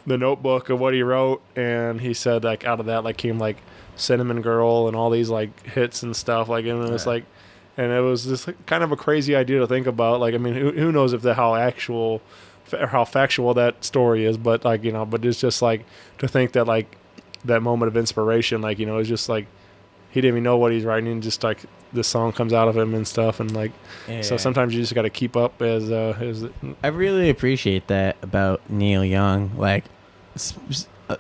F: notebook of what he wrote, and he said like out of that like came like Cinnamon Girl and all these like hits and stuff, like, and it was like, and it was just like, kind of a crazy idea to think about. Like, I mean, who knows if how factual that story is, but like, but it's just like to think that like that moment of inspiration, like, it's just like he didn't even know what he's writing, and just like this song comes out of him and stuff, and like, so sometimes you just got to keep up as
D: I really appreciate that about Neil Young, like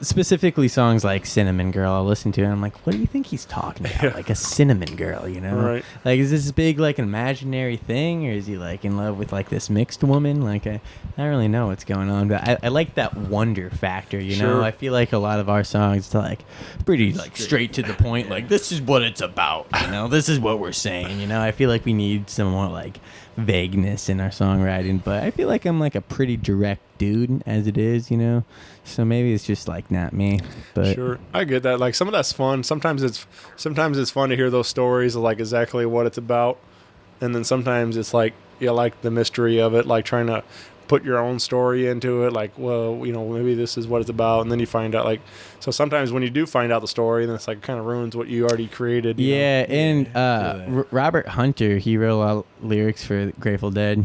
D: specifically songs like Cinnamon Girl. I'll listen to it and I'm like, what do you think he's talking about? Like a cinnamon girl,
F: Right.
D: Like, is this big like imaginary thing, or is he like in love with like this mixed woman? Like, I don't really know what's going on, but I like that wonder factor,
F: Sure.
D: I feel like a lot of our songs are like pretty like straight to the point, like this is what it's about, this is what we're saying, I feel like we need some more like vagueness in our songwriting, but I feel like I'm like a pretty direct dude as it is, so maybe it's just like not me. But
F: sure, I get that. Like some of that's fun. Sometimes it's fun to hear those stories of like exactly what it's about, and then sometimes it's like like the mystery of it, like trying to put your own story into it. Like, well, maybe this is what it's about, and then you find out. Like, so sometimes when you do find out the story, then it's like kind of ruins what you already created.
D: And Robert Hunter, he wrote a lot of lyrics for Grateful Dead.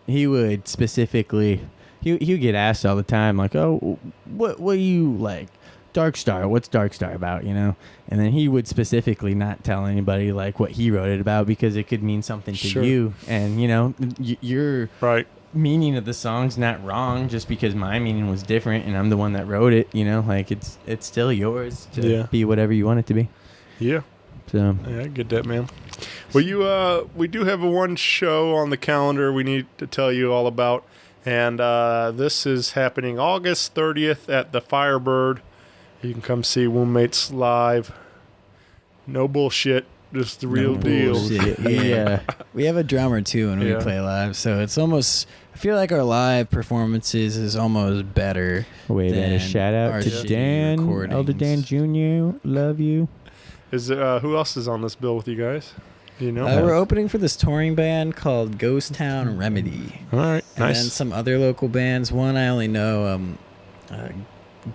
D: He would specifically. He would get asked all the time, like, oh, what you like? Dark Star, what's Dark Star about, And then he would specifically not tell anybody, like, what he wrote it about, because it could mean something to
F: Sure.
D: you. And, your
F: Right.
D: meaning of the song's not wrong just because my meaning was different and I'm the one that wrote it, Like, it's still yours to be whatever you want it to be.
F: Yeah.
D: So
F: Yeah, I get that, man. Well, we do have one show on the calendar we need to tell you all about. And this is happening August 30th at the Firebird. You can come see Wombmates live. No bullshit, just the real deal.
D: yeah.
E: We have a drummer too when we
F: Yeah.
E: play live, so it's almost. I feel like our live performances is almost better.
D: Way better.
E: than
D: Shout out
E: our
D: to
E: shitty
D: Dan,
E: recordings.
D: Elder Dan Jr. Love you.
F: Is who else is on this bill with you guys? Do you know?
E: We're opening for this touring band called Ghost Town Remedy.
F: All right,
E: And
F: nice.
E: then some other local bands. One I only know,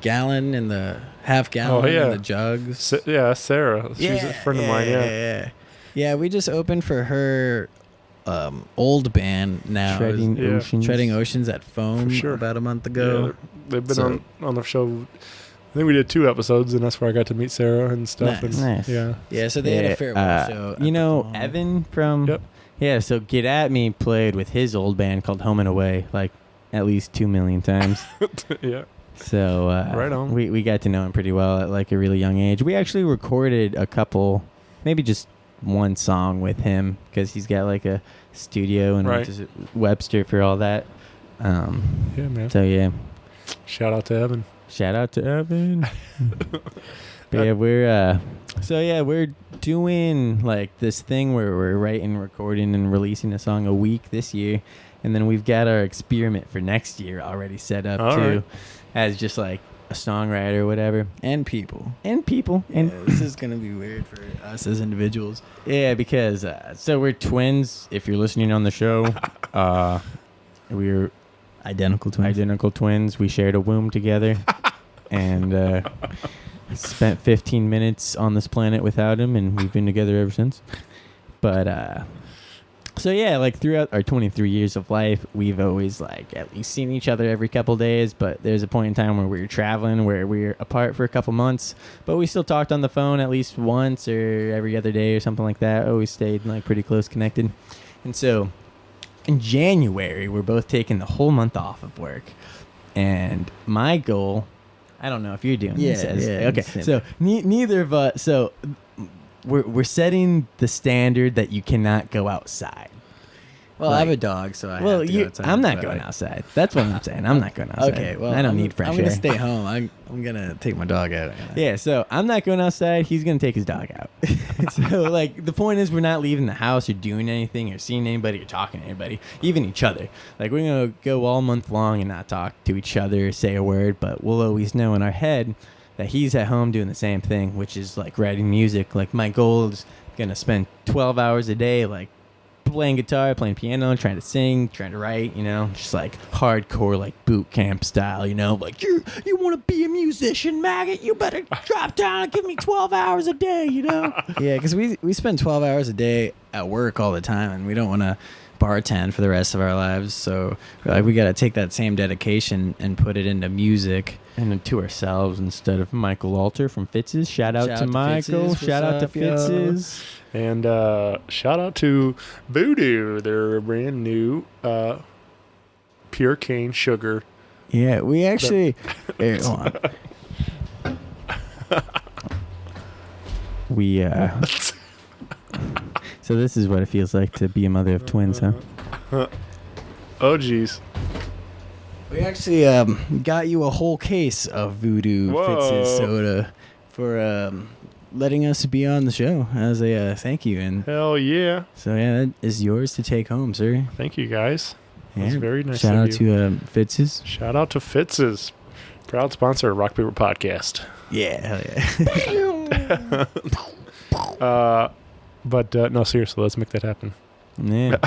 E: Gallon and the Half Gallon and the Jugs.
F: Yeah, Sarah. She's a friend of mine. Yeah.
E: Yeah, we just opened for her old band now.
D: Treading
F: Yeah.
D: Oceans.
E: Treading Oceans at Foam
F: For sure.
E: about a month
F: Yeah,
E: ago.
F: they've been
E: So-
F: on the show. I think we did 2 episodes, and that's where I got to meet Sarah and stuff.
E: Nice.
F: And,
D: Nice.
F: Yeah.
E: Yeah, so they had a farewell show. at the Foam.
D: Evan from
F: Yep.
D: Yeah, so Get At Me played with his old band called Home and Away like at least 2 million times.
F: Yeah.
D: So
F: Right on.
D: We got to know him pretty well at like a really young age. We actually recorded a couple, maybe just one song with him because he's got like a studio and
F: Right.
D: just Webster for all that.
F: Yeah, man.
D: So yeah,
F: Shout out to Evan.
D: shout out to Evan. But yeah, we're doing like this thing where we're writing, recording, and releasing a song a week this year, and then we've got our experiment for next year already set up
F: All
D: too,
F: right.
D: as just like a songwriter or whatever,
E: And people.
D: and people,
E: Yeah,
D: and
E: this is going to be weird for us as individuals.
D: yeah, because so we're twins. If you're listening on the show, we're
E: Identical twins.
D: identical twins. We shared a womb together, and spent 15 minutes on this planet without him, and we've been together ever since. But so yeah, like throughout our 23 years of life, we've always like at least seen each other every couple days. But there's a point in time where we were traveling, where we were apart for a couple months, but we still talked on the phone at least once or every other day or something like that. Always stayed like pretty close connected, and so. In January, we're both taking the whole month off of work. And my goal, I don't know if you're doing this. Okay,
E: same.
D: so neither of us, so we're setting the standard that you cannot go outside.
E: Well, I have a dog, so I
D: Well,
E: have to go outside.
D: I'm not
E: but
D: going outside. That's what I'm saying. I'm not going outside.
E: Okay, well,
D: I don't need fresh
E: I'm
D: air.
E: gonna stay home. I'm gonna take my dog out.
D: Yeah, so I'm not going outside. He's going to take his dog out. So, like, the point is we're not leaving the house or doing anything or seeing anybody or talking to anybody, even each other. Like, we're going to go all month long and not talk to each other or say a word, but we'll always know in our head that he's at home doing the same thing, which is, like, writing music. Like, my goal is going to spend 12 hours a day, like, playing guitar, playing piano, trying to sing, trying to write, you know, just like hardcore, like boot camp style, you know, like you want to be a musician, maggot, you better drop down and give me 12 hours a day, you know.
E: Yeah, because we spend 12 hours a day at work all the time, and we don't want to bartend for the rest of our lives. So like we got to take that same dedication and put it into music.
D: And to ourselves instead of Michael Alter from Fitz's. Shout out to Michael.
E: Fitz's.
D: Shout out to
E: What's up, yo?
D: Fitz's.
F: And shout out to Voodoo. They're brand new pure cane sugar.
E: Yeah, we actually. Here, hold on.
D: We so this is what it feels like to be a mother of twins, huh?
F: Oh, geez.
E: We actually got you a whole case of Voodoo
F: Whoa.
E: Fitz's soda for letting us be on the show as a thank you. And
F: Hell yeah.
E: so yeah, that is yours to take home, sir.
F: Thank you, guys. That's
E: Yeah.
F: very nice
E: Shout
F: of
E: out
F: you.
E: to Fitz's.
F: Shout out to Fitz's. Proud sponsor of Rock Paper Podcast.
E: Yeah, hell yeah.
F: But no, seriously, let's make that happen.
D: Yeah.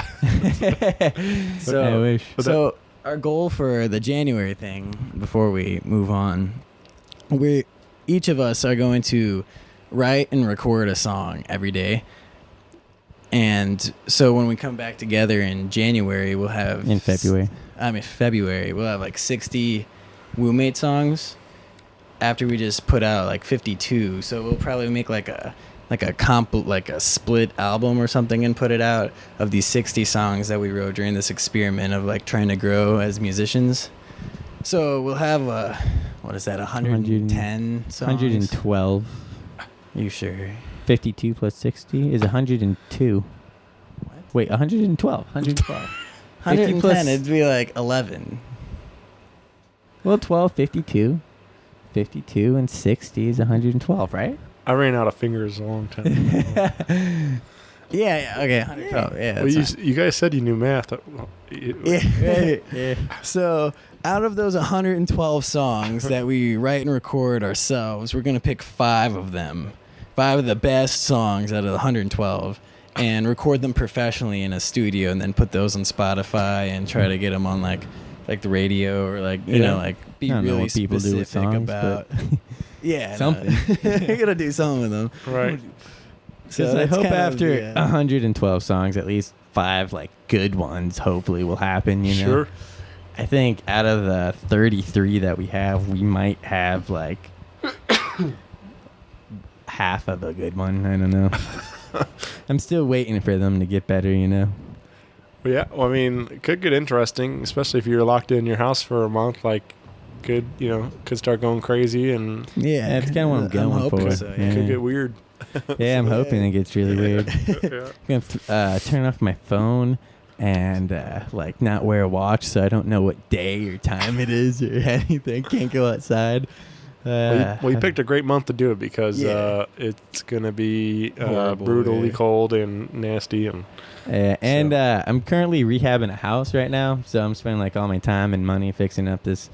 D: I wish.
E: So our goal for the January thing, before we move on, each of us are going to write and record a song every day. And so when we come back together in January, we'll have February, we'll have like 60 Wombmates songs after we just put out like 52. So we'll probably make like a split album or something and put it out of these 60 songs that we wrote during this experiment of like trying to grow as musicians. So we'll have what is that, 110 songs?
D: 112.
E: You sure?
D: 52 plus 60 is 102.
E: What?
D: Wait, 112. 112.
E: 110,
D: plus-
E: it'd be like 11.
D: Well, 12, 52. 52 and 60 is 112, right?
F: I ran out of fingers a long time ago.
E: Yeah, okay, 112. Yeah,
F: Well,
E: that's fine.
F: you guys said you knew math.
E: Yeah. So out of those 112 songs that we write and record ourselves, we're going to pick 5 of them. 5 of the best songs out of the 112 and record them professionally in a studio and then put those on Spotify and try to get them on like the radio or like, you know, like be
D: I don't know
E: really
D: what people do with
E: specific
D: songs,
E: about.
D: but
E: Yeah.
D: something.
E: You're going to do something with them.
F: Right.
E: So
D: I
E: that's
D: hope
E: kind of
D: after
E: the,
D: 112 songs, at least 5 like good ones hopefully will happen, you know.
F: Sure.
D: I think out of the 33 that we have, we might have like half of a good one. I don't know. I'm still waiting for them to get better, you know.
F: Well, yeah. Well, I mean, it could get interesting, especially if you're locked in your house for a month. Like, could start going crazy and
E: Yeah,
D: That's kinda what I'm going
E: hoping
D: for.
E: So,
D: Yeah.
F: could get weird.
D: Yeah, I'm hoping it gets really weird.
F: Yeah.
D: I'm gonna turn off my phone and like not wear a watch, so I don't know what day or time it is or anything. Can't go outside.
F: Well, you picked a great month to do it because
E: Yeah.
F: it's gonna be
E: Horrible,
F: brutally
E: yeah.
F: cold and nasty and
D: I'm currently rehabbing a house right now, so I'm spending like all my time and money fixing up this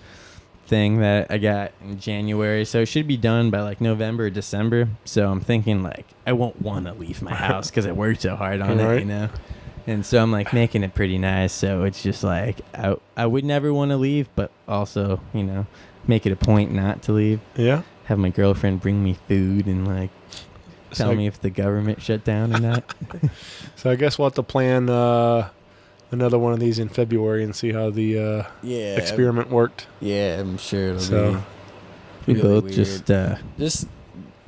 D: thing that I got in January. So it should be done by like November or December. So I'm thinking like I won't want to leave my house because I worked so hard on it,
F: Right.
D: you know. And so I'm like making it pretty nice. So it's just like I would never want to leave, but also, you know, make it a point not to leave.
F: yeah.
D: Have my girlfriend bring me food and like tell
F: So-
D: me if the government shut down or not.
F: So I guess we'll have to plan another one of these in February and see how the
E: Yeah.
F: experiment worked.
E: Yeah, I'm sure it'll
F: So-
E: be
D: We
E: really
D: both
E: weird. Just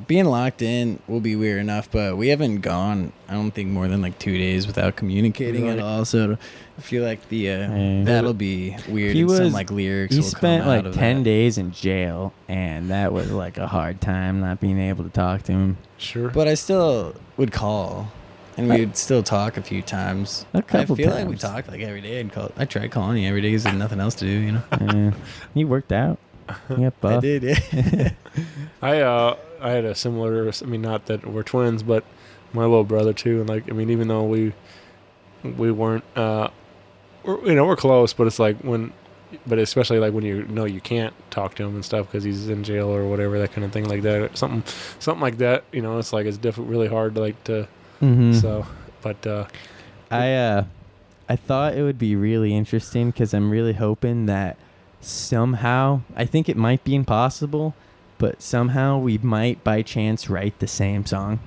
E: being locked in will be weird enough, but we haven't gone, I don't think, more than like 2 days without communicating
F: Right.
E: at all. So I feel like the
D: Yeah.
E: that'll be weird.
D: He
E: and some
D: was-
E: like lyrics
D: He
E: will
D: spent
E: come out
D: like
E: of
D: 10
E: that.
D: days in jail, and that was like a hard time not being able to talk to him.
F: Sure.
E: But I still would call. And we'd still talk a few times.
D: A couple
E: I feel like we
D: times.
E: talked like every day. I tried calling you every day because there's nothing else to do, you know?
D: You worked out. Yep,
E: I did, yeah.
F: I had a similar. I mean, not that we're twins, but my little brother too. And like, I mean, even though we weren't, we're close, but it's like but especially like when you know you can't talk to him and stuff because he's in jail or whatever, that kind of thing like that. Something like that. You know, it's like it's really hard to.
D: Mm-hmm.
F: So, but
D: I thought it would be really interesting because I'm really hoping that somehow, I think it might be impossible, but somehow we might by chance write the same song.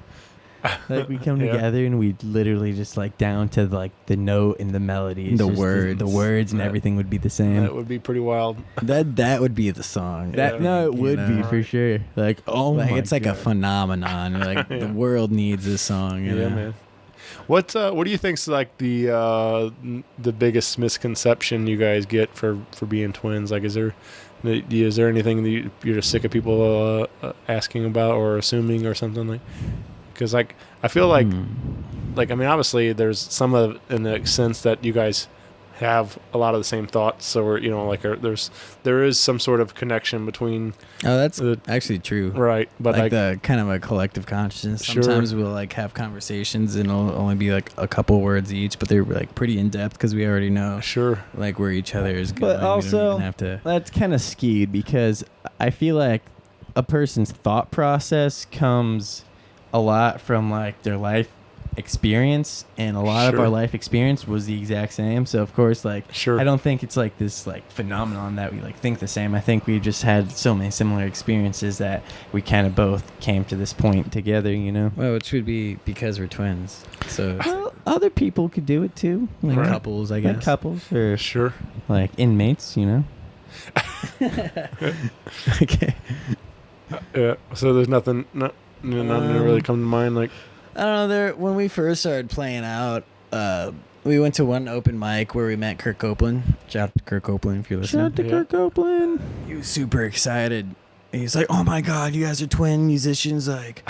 D: Like we come
F: Yeah.
D: together and we literally just like down to like the note and the melodies,
E: The
D: just
E: words.
D: the words and
F: That-
D: everything would be the same.
F: that would be pretty wild.
E: That would be the song.
D: That no, it
E: You
D: would be
E: know?
D: for sure. Like
E: Like
D: my
E: it's like a
D: God.
E: phenomenon. Like
F: Yeah.
E: the world needs this song. You
F: Yeah,
E: know?
F: man. What do you think's like the biggest misconception you guys get for being twins? Like, is there anything that you're just sick of people asking about or assuming or something like? Because like I feel like I mean obviously there's some of in the sense that you guys have a lot of the same thoughts, so we're, you know, like there is some sort of connection between
E: Oh, that's
F: the
E: actually true.
F: right, but
E: Like the kind of a collective consciousness.
F: Sure.
E: Sometimes we'll like have conversations and it'll only be like a couple words each, but they're like pretty in depth because we already know
F: sure,
E: like where each other is going.
D: But
E: We don't
D: also,
E: even have to.
D: that's kind of skewed because I feel like a person's thought process comes a lot from like their life experience, and a lot of
F: Sure.
D: our life experience was the exact same. So of course, like,
F: sure.
D: I don't think it's like this like phenomenon that we like think the same. I think we just had so many similar experiences that we kind of both came to this point together, you know.
E: Well, which would be because we're twins. So
D: Well, other people could do it too, you
E: like
D: know?
E: couples, I
D: Like
E: guess.
D: couples or
F: Sure.
D: like inmates, you know.
E: Okay.
F: Yeah. So there's nothing that really come to mind. Like,
E: I don't know. There, when we first started playing out, we went to one open mic where we met Kirk Copeland. Shout out to Kirk Copeland if you're listening.
D: Shout out to
F: Yeah.
D: Kirk Copeland.
E: He was super excited. He's like, "Oh my god, you guys are twin musicians! Like,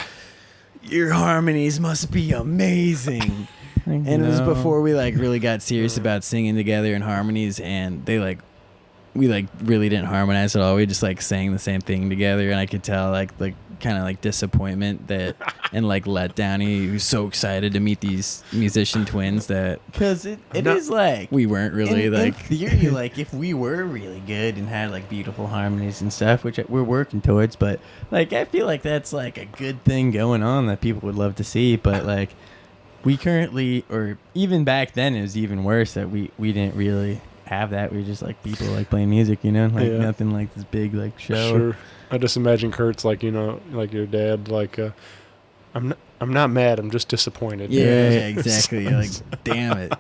E: your harmonies must be amazing." And it was before we like really got serious about singing together in harmonies, and we like really didn't harmonize at all. We just like sang the same thing together, and I could tell like kind of like disappointment that and like letdown. He was so excited to meet these musician twins that
D: Because it
F: No.
D: is like
E: we weren't really
D: in
E: like
D: theory, like if we were really good and had like beautiful harmonies and stuff, which we're working towards, but like I feel like that's like a good thing going on that people would love to see. But like we currently, or even back then, it was even worse that we didn't really have that. We were just like people like playing music, you know, like
F: Yeah.
D: nothing like this big like show.
F: sure. I just imagine Kurt's like, you know, like your dad, like, I'm not mad. I'm just disappointed.
E: yeah, exactly. You're like, damn it,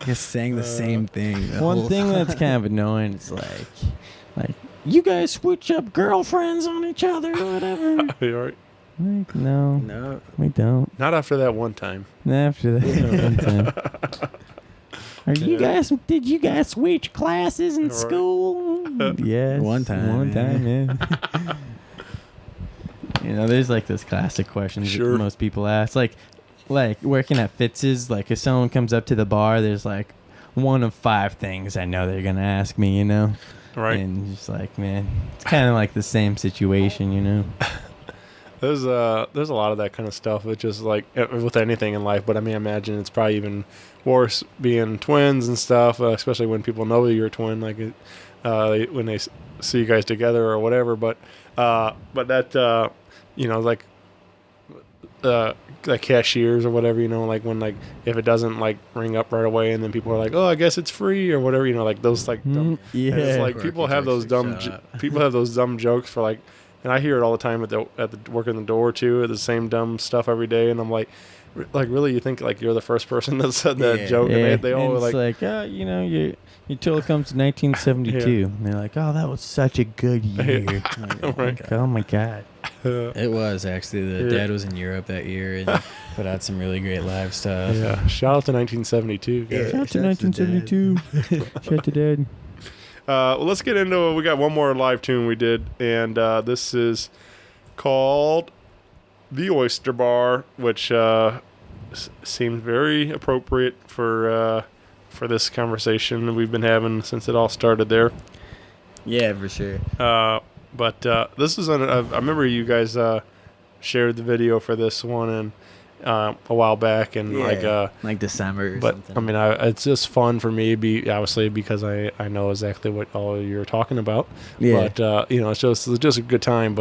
E: just saying the same thing. the
D: One
E: whole
D: thing
E: time.
D: that's kind of annoying is like you guys switch up girlfriends on each other or whatever.
F: You all right?
D: Like, no,
E: no.
D: we don't.
F: Not after that one time.
D: After that one time. Did you guys switch classes in
F: Right.
D: school? Yes.
E: One time,
D: One
E: yeah.
D: time, yeah. You know, there's like this classic questions
F: Sure.
D: that most people ask. Like working at Fitz's, like if someone comes up to the bar, there's like one of 5 things I know they're gonna ask me, you know?
F: Right.
D: And just like, man, it's kind of like the same situation, you know?
F: There's a lot of that kind of stuff. It's just like with anything in life, but I mean, I imagine it's probably even worse being twins and stuff, especially when people know you're a twin, like when they see you guys together or whatever. But that you know, like cashiers or whatever, you know, like when like if it doesn't like ring up right away, and then people are like, oh, I guess it's free or whatever, you know, like those like dumb,
D: Yeah.
F: and it's like
E: Quirky
F: people have those
E: jokes are
F: dumb
E: shot.
F: people have those dumb jokes for like, and I hear it all the time at the working the door too, the same dumb stuff every day, and I'm like really, you think like you're the first person that said that
E: Yeah.
F: joke,
D: Yeah,
F: and they all
D: and
F: like,
D: it's like, you know, your total comes to 1972,
F: Yeah.
D: and they're like, oh, that was such a good year.
F: Right.
D: Like, oh my god.
E: It was actually the
F: Yeah.
E: dad was in Europe that year and put out some really great live stuff.
F: yeah. Shout out to 1972, guys.
D: Shout out to
E: Shout out to
D: 1972. Shout out to Dad.
F: Well, let's get into. We got one more live tune we did, and this is called "The Oyster Bar," which seemed very appropriate for this conversation we've been having since it all started there.
E: Yeah, for sure.
F: But this is I remember you guys shared the video for this one and a while back, and
E: like December. Or
F: but
E: something.
F: I mean, it's just fun for me, obviously because I know exactly what all you're talking about.
E: Yeah.
F: But it's just a good time.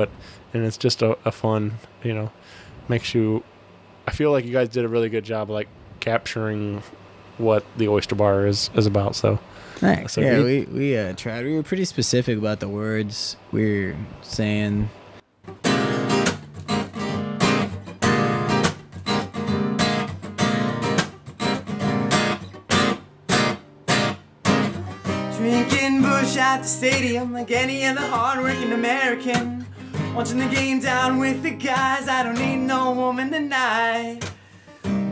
F: And it's just a fun, makes you. I feel like you guys did a really good job, like capturing what the Oyster Bar is about. So.
E: Thanks.
F: So
E: Yeah, we tried. We were pretty specific about the words we were saying.
G: Drinking Bush at the stadium like any other hard-working American. Watching the game down with the guys. I don't need no woman tonight.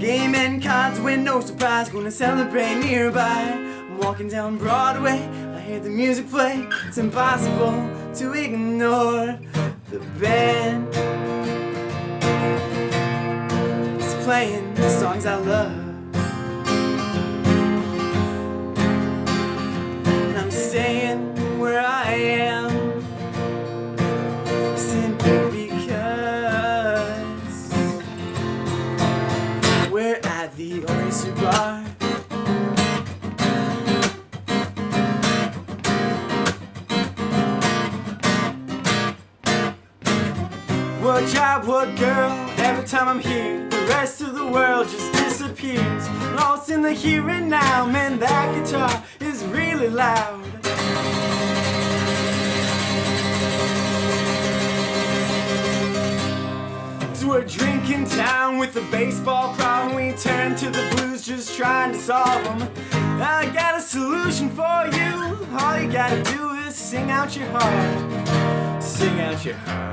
G: Game and cards win, no surprise. Gonna celebrate nearby. I'm walking down Broadway. I hear the music play. It's impossible to ignore the band. It's playing the songs I love. Staying where I am simply because we're at the Oyster Bar. What job, what girl? Every time I'm here, the rest of the world just disappears. Lost in the here and now, man, that guitar is really loud. So we're drinking town with a baseball problem. We turn to the blues, just trying to solve them. I got a solution for you. All you gotta do is sing out your heart. Sing out your heart.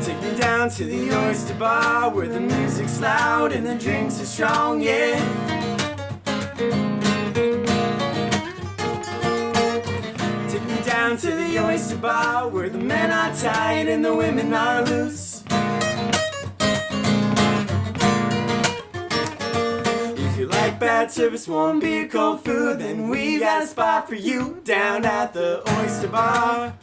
G: Take me down to the Oyster Bar where the music's loud and the drinks are strong, yeah. Take me down to the Oyster Bar where the men are tight and the women are loose. If you like bad service, warm beer, cold food, then we got a spot for you down at the Oyster Bar.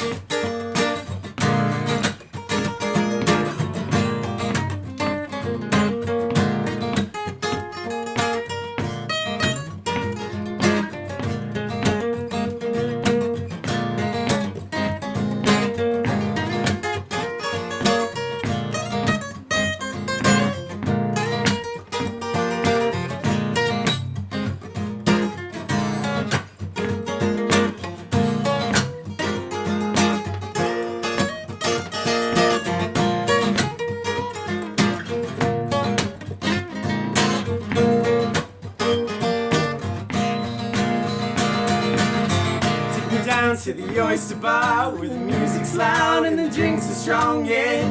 G: To the Oyster Bar where the music's loud and the drinks are strong, yeah.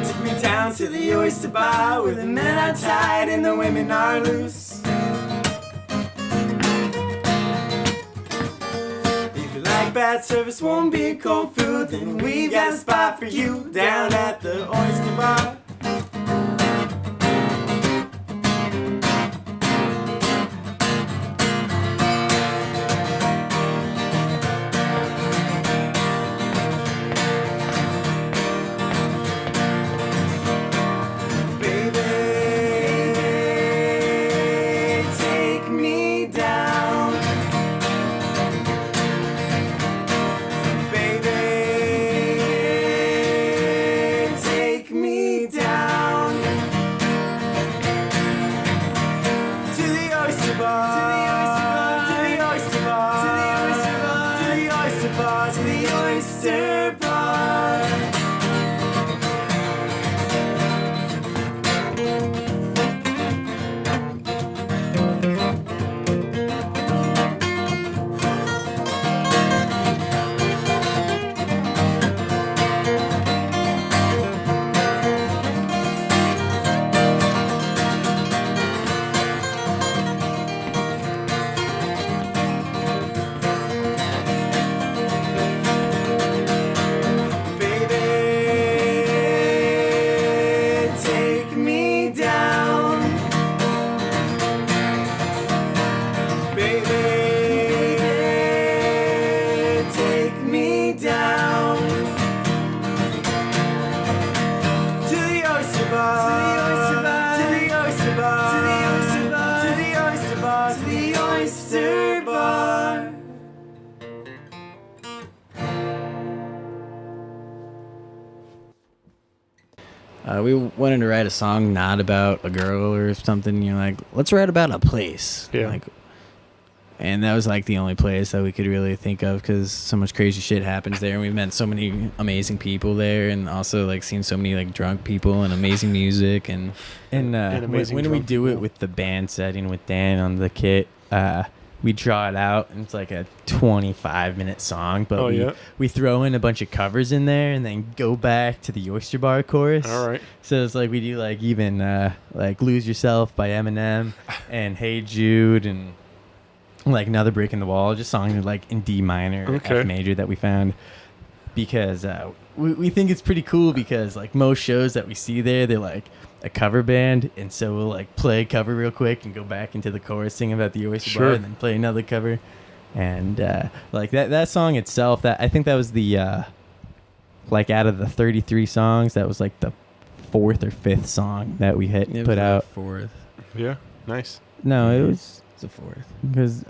G: Take me down to the Oyster Bar where the men are tight and the women are loose. If you like bad service, warm beer, cold food, then we've got a spot for you down at the Oyster Bar.
E: We wanted to write a song not about a girl or something. You're like, let's write about a place.
F: Yeah.
E: Like, and that was like the only place that we could really think of because so much crazy shit happens there. And we've met so many amazing people there, and also like seen so many like drunk people and amazing music. And
F: amazing
D: when we
F: drunk
D: do it
F: people.
D: with the band setting with Dan on the kit, we draw it out, and it's like a 25-minute song, but we throw in a bunch of covers in there and then go back to the Oyster Bar chorus.
F: All right.
D: So it's like we do like even like Lose Yourself by Eminem and Hey Jude and like Another Brick in the Wall, just songs like in D minor or F major that we found because we think it's pretty cool because like most shows that we see there, they're like a cover band, and so we'll like play a cover real quick and go back into the chorus, sing about the Oyster Bar, and then play another cover. And like that song itself, that I think that was the like out of the 33 songs, that was like the 4th or 5th song that we put out.
E: 4th.
F: Yeah, nice.
D: No, it was
E: It's the 4th.
D: because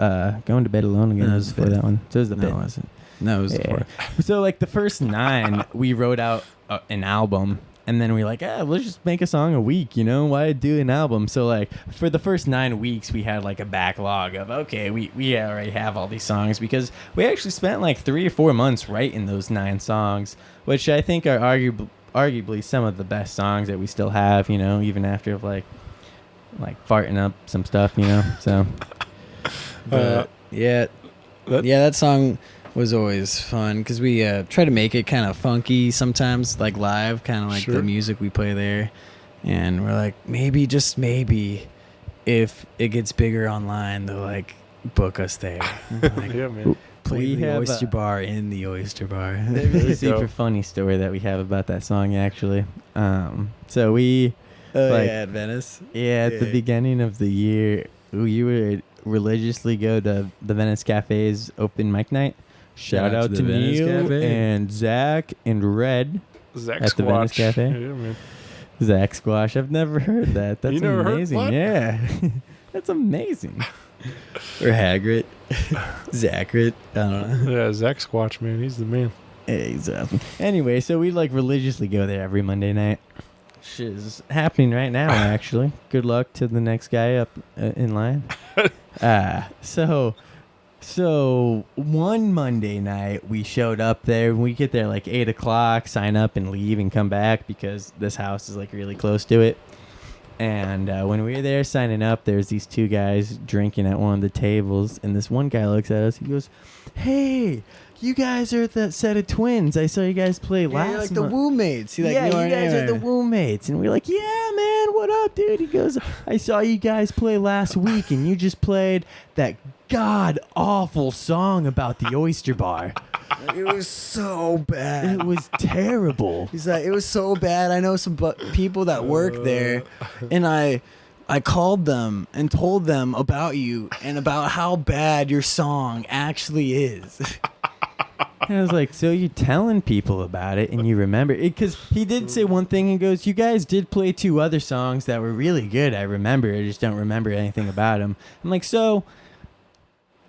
D: Going to Bed Alone Again
E: No, it
D: was
E: was
D: before
E: the
D: that one. So it was the
E: No, it
D: 5th.
E: wasn't. No, it was the 4th.
D: So like the first 9, we wrote out an album. And then we're like, let's just make a song a week, you know? Why do an album? So, like, for the first 9 weeks, we had, like, a backlog of, okay, we already have all these songs because we actually spent, like, 3 or 4 months writing those 9 songs, which I think are arguably some of the best songs that we still have, you know, even after, like farting up some stuff, you know? So,
E: But, that song was always fun because we try to make it kind of funky sometimes, like live, kind of like the music we play there. And we're like, maybe, just maybe, if it gets bigger online, they'll like book us there. Like,
F: Yeah, man.
E: play the
D: have,
E: Oyster Bar in the Oyster Bar.
D: there's
F: you
D: a super
F: go.
D: funny story that we have about that song, actually. So we...
E: At Venice.
D: Yeah, at the beginning of the year, you would religiously go to the Venice Cafe's open mic night. Shout out to
E: the Venice
D: Neil
E: Cafe.
D: and Zach and Red.
F: Zach
D: At the Venice
F: Squatch.
D: Cafe?
F: Yeah, man.
D: Zach Squash. I've never heard that. That's
F: You never heard
D: amazing.
F: what?
D: Yeah. That's amazing.
E: Or Hagrid. Zachrit. I don't know.
F: Yeah, Zach Squatch, man. He's the man.
D: Exactly. Anyway, so we like religiously go there every Monday night. Shit is happening right now, actually. Good luck to the next guy up in line. So one Monday night we showed up there. We get there like 8 o'clock, sign up and leave and come back because this house is like really close to it. And when we were there signing up, there's these 2 guys drinking at one of the tables, and this one guy looks at us. He goes, "Hey, you guys are the set of twins. I saw you guys play last
E: like the
D: month."
E: Wombmates.
D: You guys are the Wombmates. And we're like, "Yeah, man, what up, dude?" He goes, "I saw you guys play last week, and you just played that god-awful song about the Oyster Bar.
E: It was so bad.
D: It was terrible."
E: He's like, it was so bad. I know some people that work there, and I called them and told them about you and about how bad your song actually is.
D: And I was like, "So you're telling people about it and you remember it?" Because he did say one thing and goes, "You guys did play 2 other songs that were really good. I remember. I just don't remember anything about them." I'm like, "So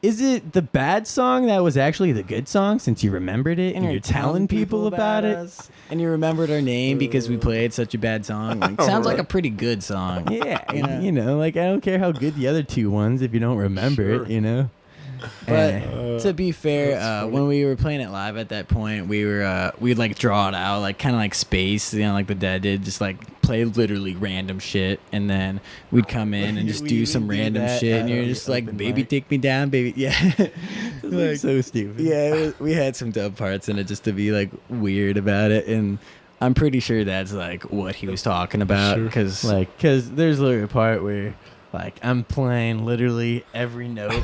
D: is it the bad song that was actually the good song since you remembered it and you're telling people about it?"
E: us? And you remembered our name because we played such a bad song. Like, sounds like a pretty good song.
D: Yeah, you know, like I don't care how good the other 2 ones if you don't remember it, you know.
E: But to be fair, when we were playing it live at that point, we'd like draw it out, like kind of like space, you know, like the Dead did, just like play literally random shit, and then we'd come in and just do some random shit, and you're just like, "Baby, take me down, baby." Yeah,
D: Like, so stupid.
E: yeah. We had some dub parts in it just to be like weird about it, and I'm pretty sure that's like what he was talking about, because
D: Because there's literally a part where, like, I'm playing literally every note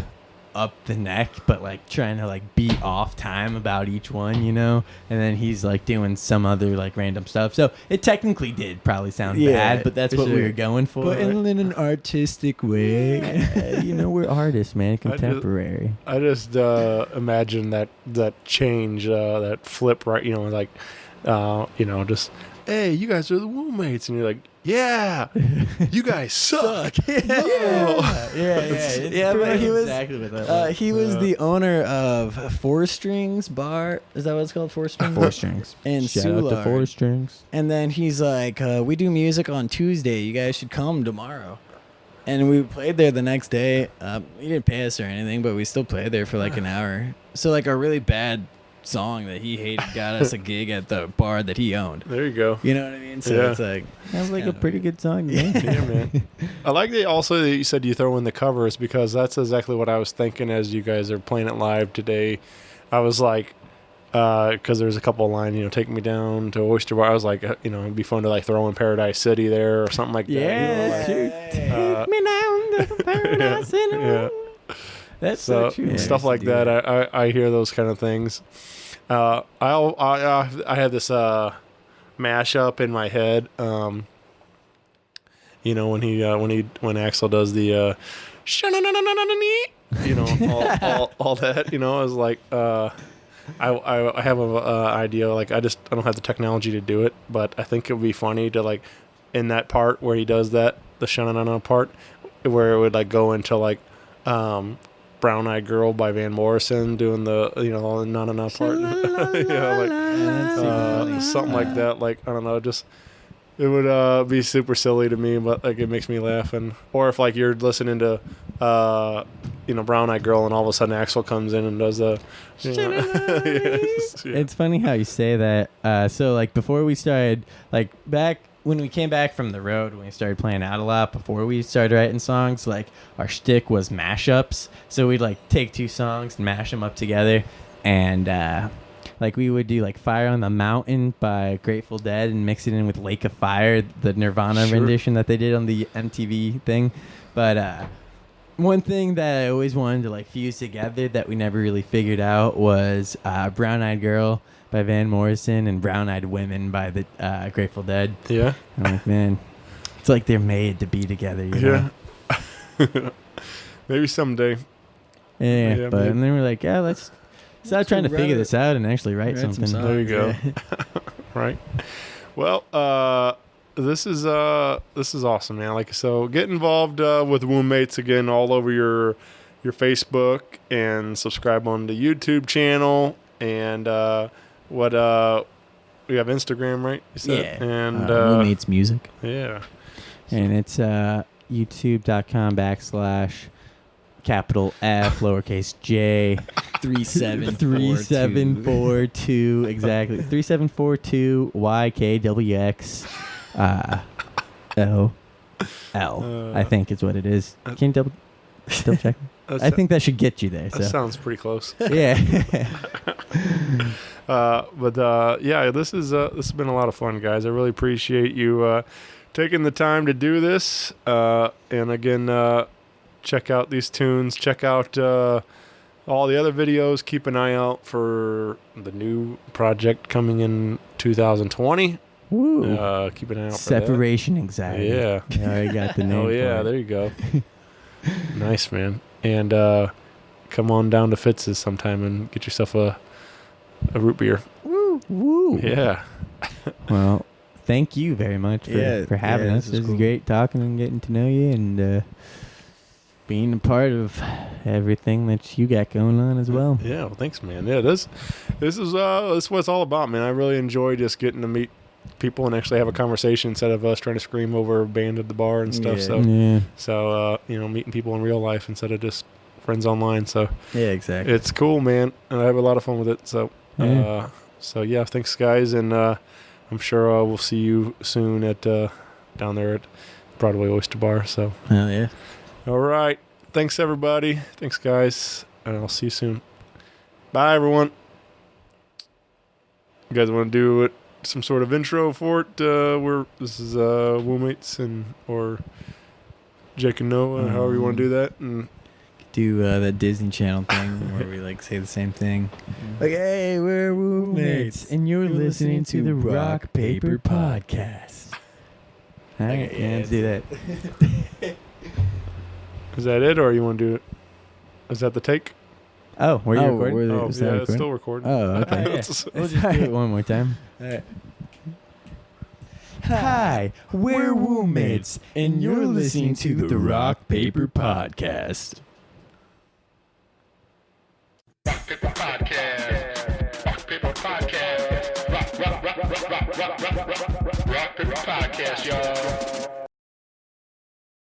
D: up the neck, but like trying to like beat off time about each one, you know, and then he's like doing some other like random stuff. So it technically did probably sound bad, but that's what we were going for.
E: but in an artistic way.
D: Yeah, you know, we're artists, man, contemporary.
F: I just imagine that change, that flip, right? You know, like just, hey, you guys are the Wombmates, and you're like, yeah, you guys suck.
E: Yeah, but he was
D: exactly what that was.
E: he was the owner of Four Strings Bar. Is that what it's called? Four Strings.
D: Four Strings.
E: And
D: Shout out to
E: Soulard.
D: Four Strings.
E: And then he's like, we do music on Tuesday. You guys should come tomorrow. And we played there the next day. He didn't pay us or anything, but we still played there for like an hour. So like a really bad song that he hated got us a gig at the bar that he owned.
F: There you go.
E: You know what I mean? So
F: Yeah.
E: it's like,
D: Sounds like a
E: kinda
D: pretty good song, man.
F: Yeah, man. I like that also that you said you throw in the covers, because that's exactly what I was thinking as you guys are playing it live today. I was like, because there's a couple of lines, take me down to Oyster Bar. I was like, it'd be fun to like throw in Paradise City there or something like that.
D: Yeah,
F: Like,
D: take me down to the paradise in the
F: yeah.
D: room. That's so true.
F: Stuff like that. I hear those kind of things. I have this mashup in my head. When Axl does the all that. I was like, I have an idea. Like I don't have the technology to do it, but I think it would be funny to like in that part where he does that, the shanana part, where it would like go into like Brown Eyed Girl by Van Morrison doing the all the na-na-na part. Something like that. Like I don't know, just it would be super silly to me, but like it makes me laugh. Or if like you're listening to Brown Eyed Girl and all of a sudden Axl comes in and does the
D: It's funny how you say that. So like before we started, like back when we came back from the road, when we started playing out a lot, before we started writing songs, like our shtick was mashups. So we'd like take two songs and mash them up together, and like we would do like Fire on the Mountain by Grateful Dead and mix it in with Lake of Fire, the Nirvana rendition that they did on the MTV thing. But one thing that I always wanted to like fuse together that we never really figured out was Brown Eyed Girl by Van Morrison and Brown Eyed Women by the Grateful Dead.
F: Yeah.
D: I'm like, man, it's like they're made to be together, you know?
F: Maybe someday.
D: Yeah, but and then we're like, yeah, let's stop trying to figure this out and actually write something.
F: There you go. Right. Well, this is awesome, man. Like, so get involved with Wombmates again all over your Facebook, and subscribe on the YouTube channel, and we have Instagram, right? You said?
E: Yeah.
F: And
E: Wombmates Music.
F: yeah.
D: And it's youtube.com/capital F lowercase J 3742 exactly 3742 YKWX LL. I think is what it is. Can you double check? I think that should get you there.
F: That
D: So
F: sounds pretty close.
D: yeah.
F: Yeah, this has been a lot of fun, guys. I really appreciate you taking the time to do this. And again, check out these tunes. Check out all the other videos. Keep an eye out for the new project coming in 2020.
D: Woo.
F: Keep an eye out
D: Separation anxiety.
F: Yeah.
D: I already got the name.
F: for that. Oh yeah, there you go. Nice, man. And come on down to Fitz's sometime and get yourself a root beer.
D: Woo.
F: Yeah.
D: Well, thank you very much for having us. This is great talking and getting to know you, and being a part of everything that you got going on as well.
F: Yeah, well, thanks, man. Yeah, this is what it's all about, man. I really enjoy just getting to meet people and actually have a conversation instead of us trying to scream over a band at the bar and stuff.
E: Yeah.
F: So meeting people in real life instead of just friends online. So
E: Yeah, exactly.
F: it's cool, man, and I have a lot of fun with it. So yeah, thanks, guys, and I'm sure we'll see you soon at down there at Broadway Oyster Bar. So
E: Hell yeah.
F: all right, thanks everybody. Thanks, guys, and I'll see you soon. Bye, everyone. You guys want to do some sort of intro for it? This is Wombmates or Jake and Noah, however you want to do that. And
E: Do that Disney Channel thing where we like say the same thing. Like, hey, we're Wombmates,
D: and you're listening to the Rock Paper Podcast. All right, yeah, let's do that.
F: is that it, or you want to do it? Is that the take?
D: Oh, were you
E: Oh,
D: recording?
E: were they-
F: Oh,
E: is
F: yeah,
E: that
F: it's
E: recording?
F: still recording.
E: Oh, okay.
D: We'll just do it one more time. Hi, we're Wombmates, and you're listening to the Rock Paper Podcast.
H: Rock Paper Podcast. Rock Paper Podcast. Rock Paper Podcast, y'all.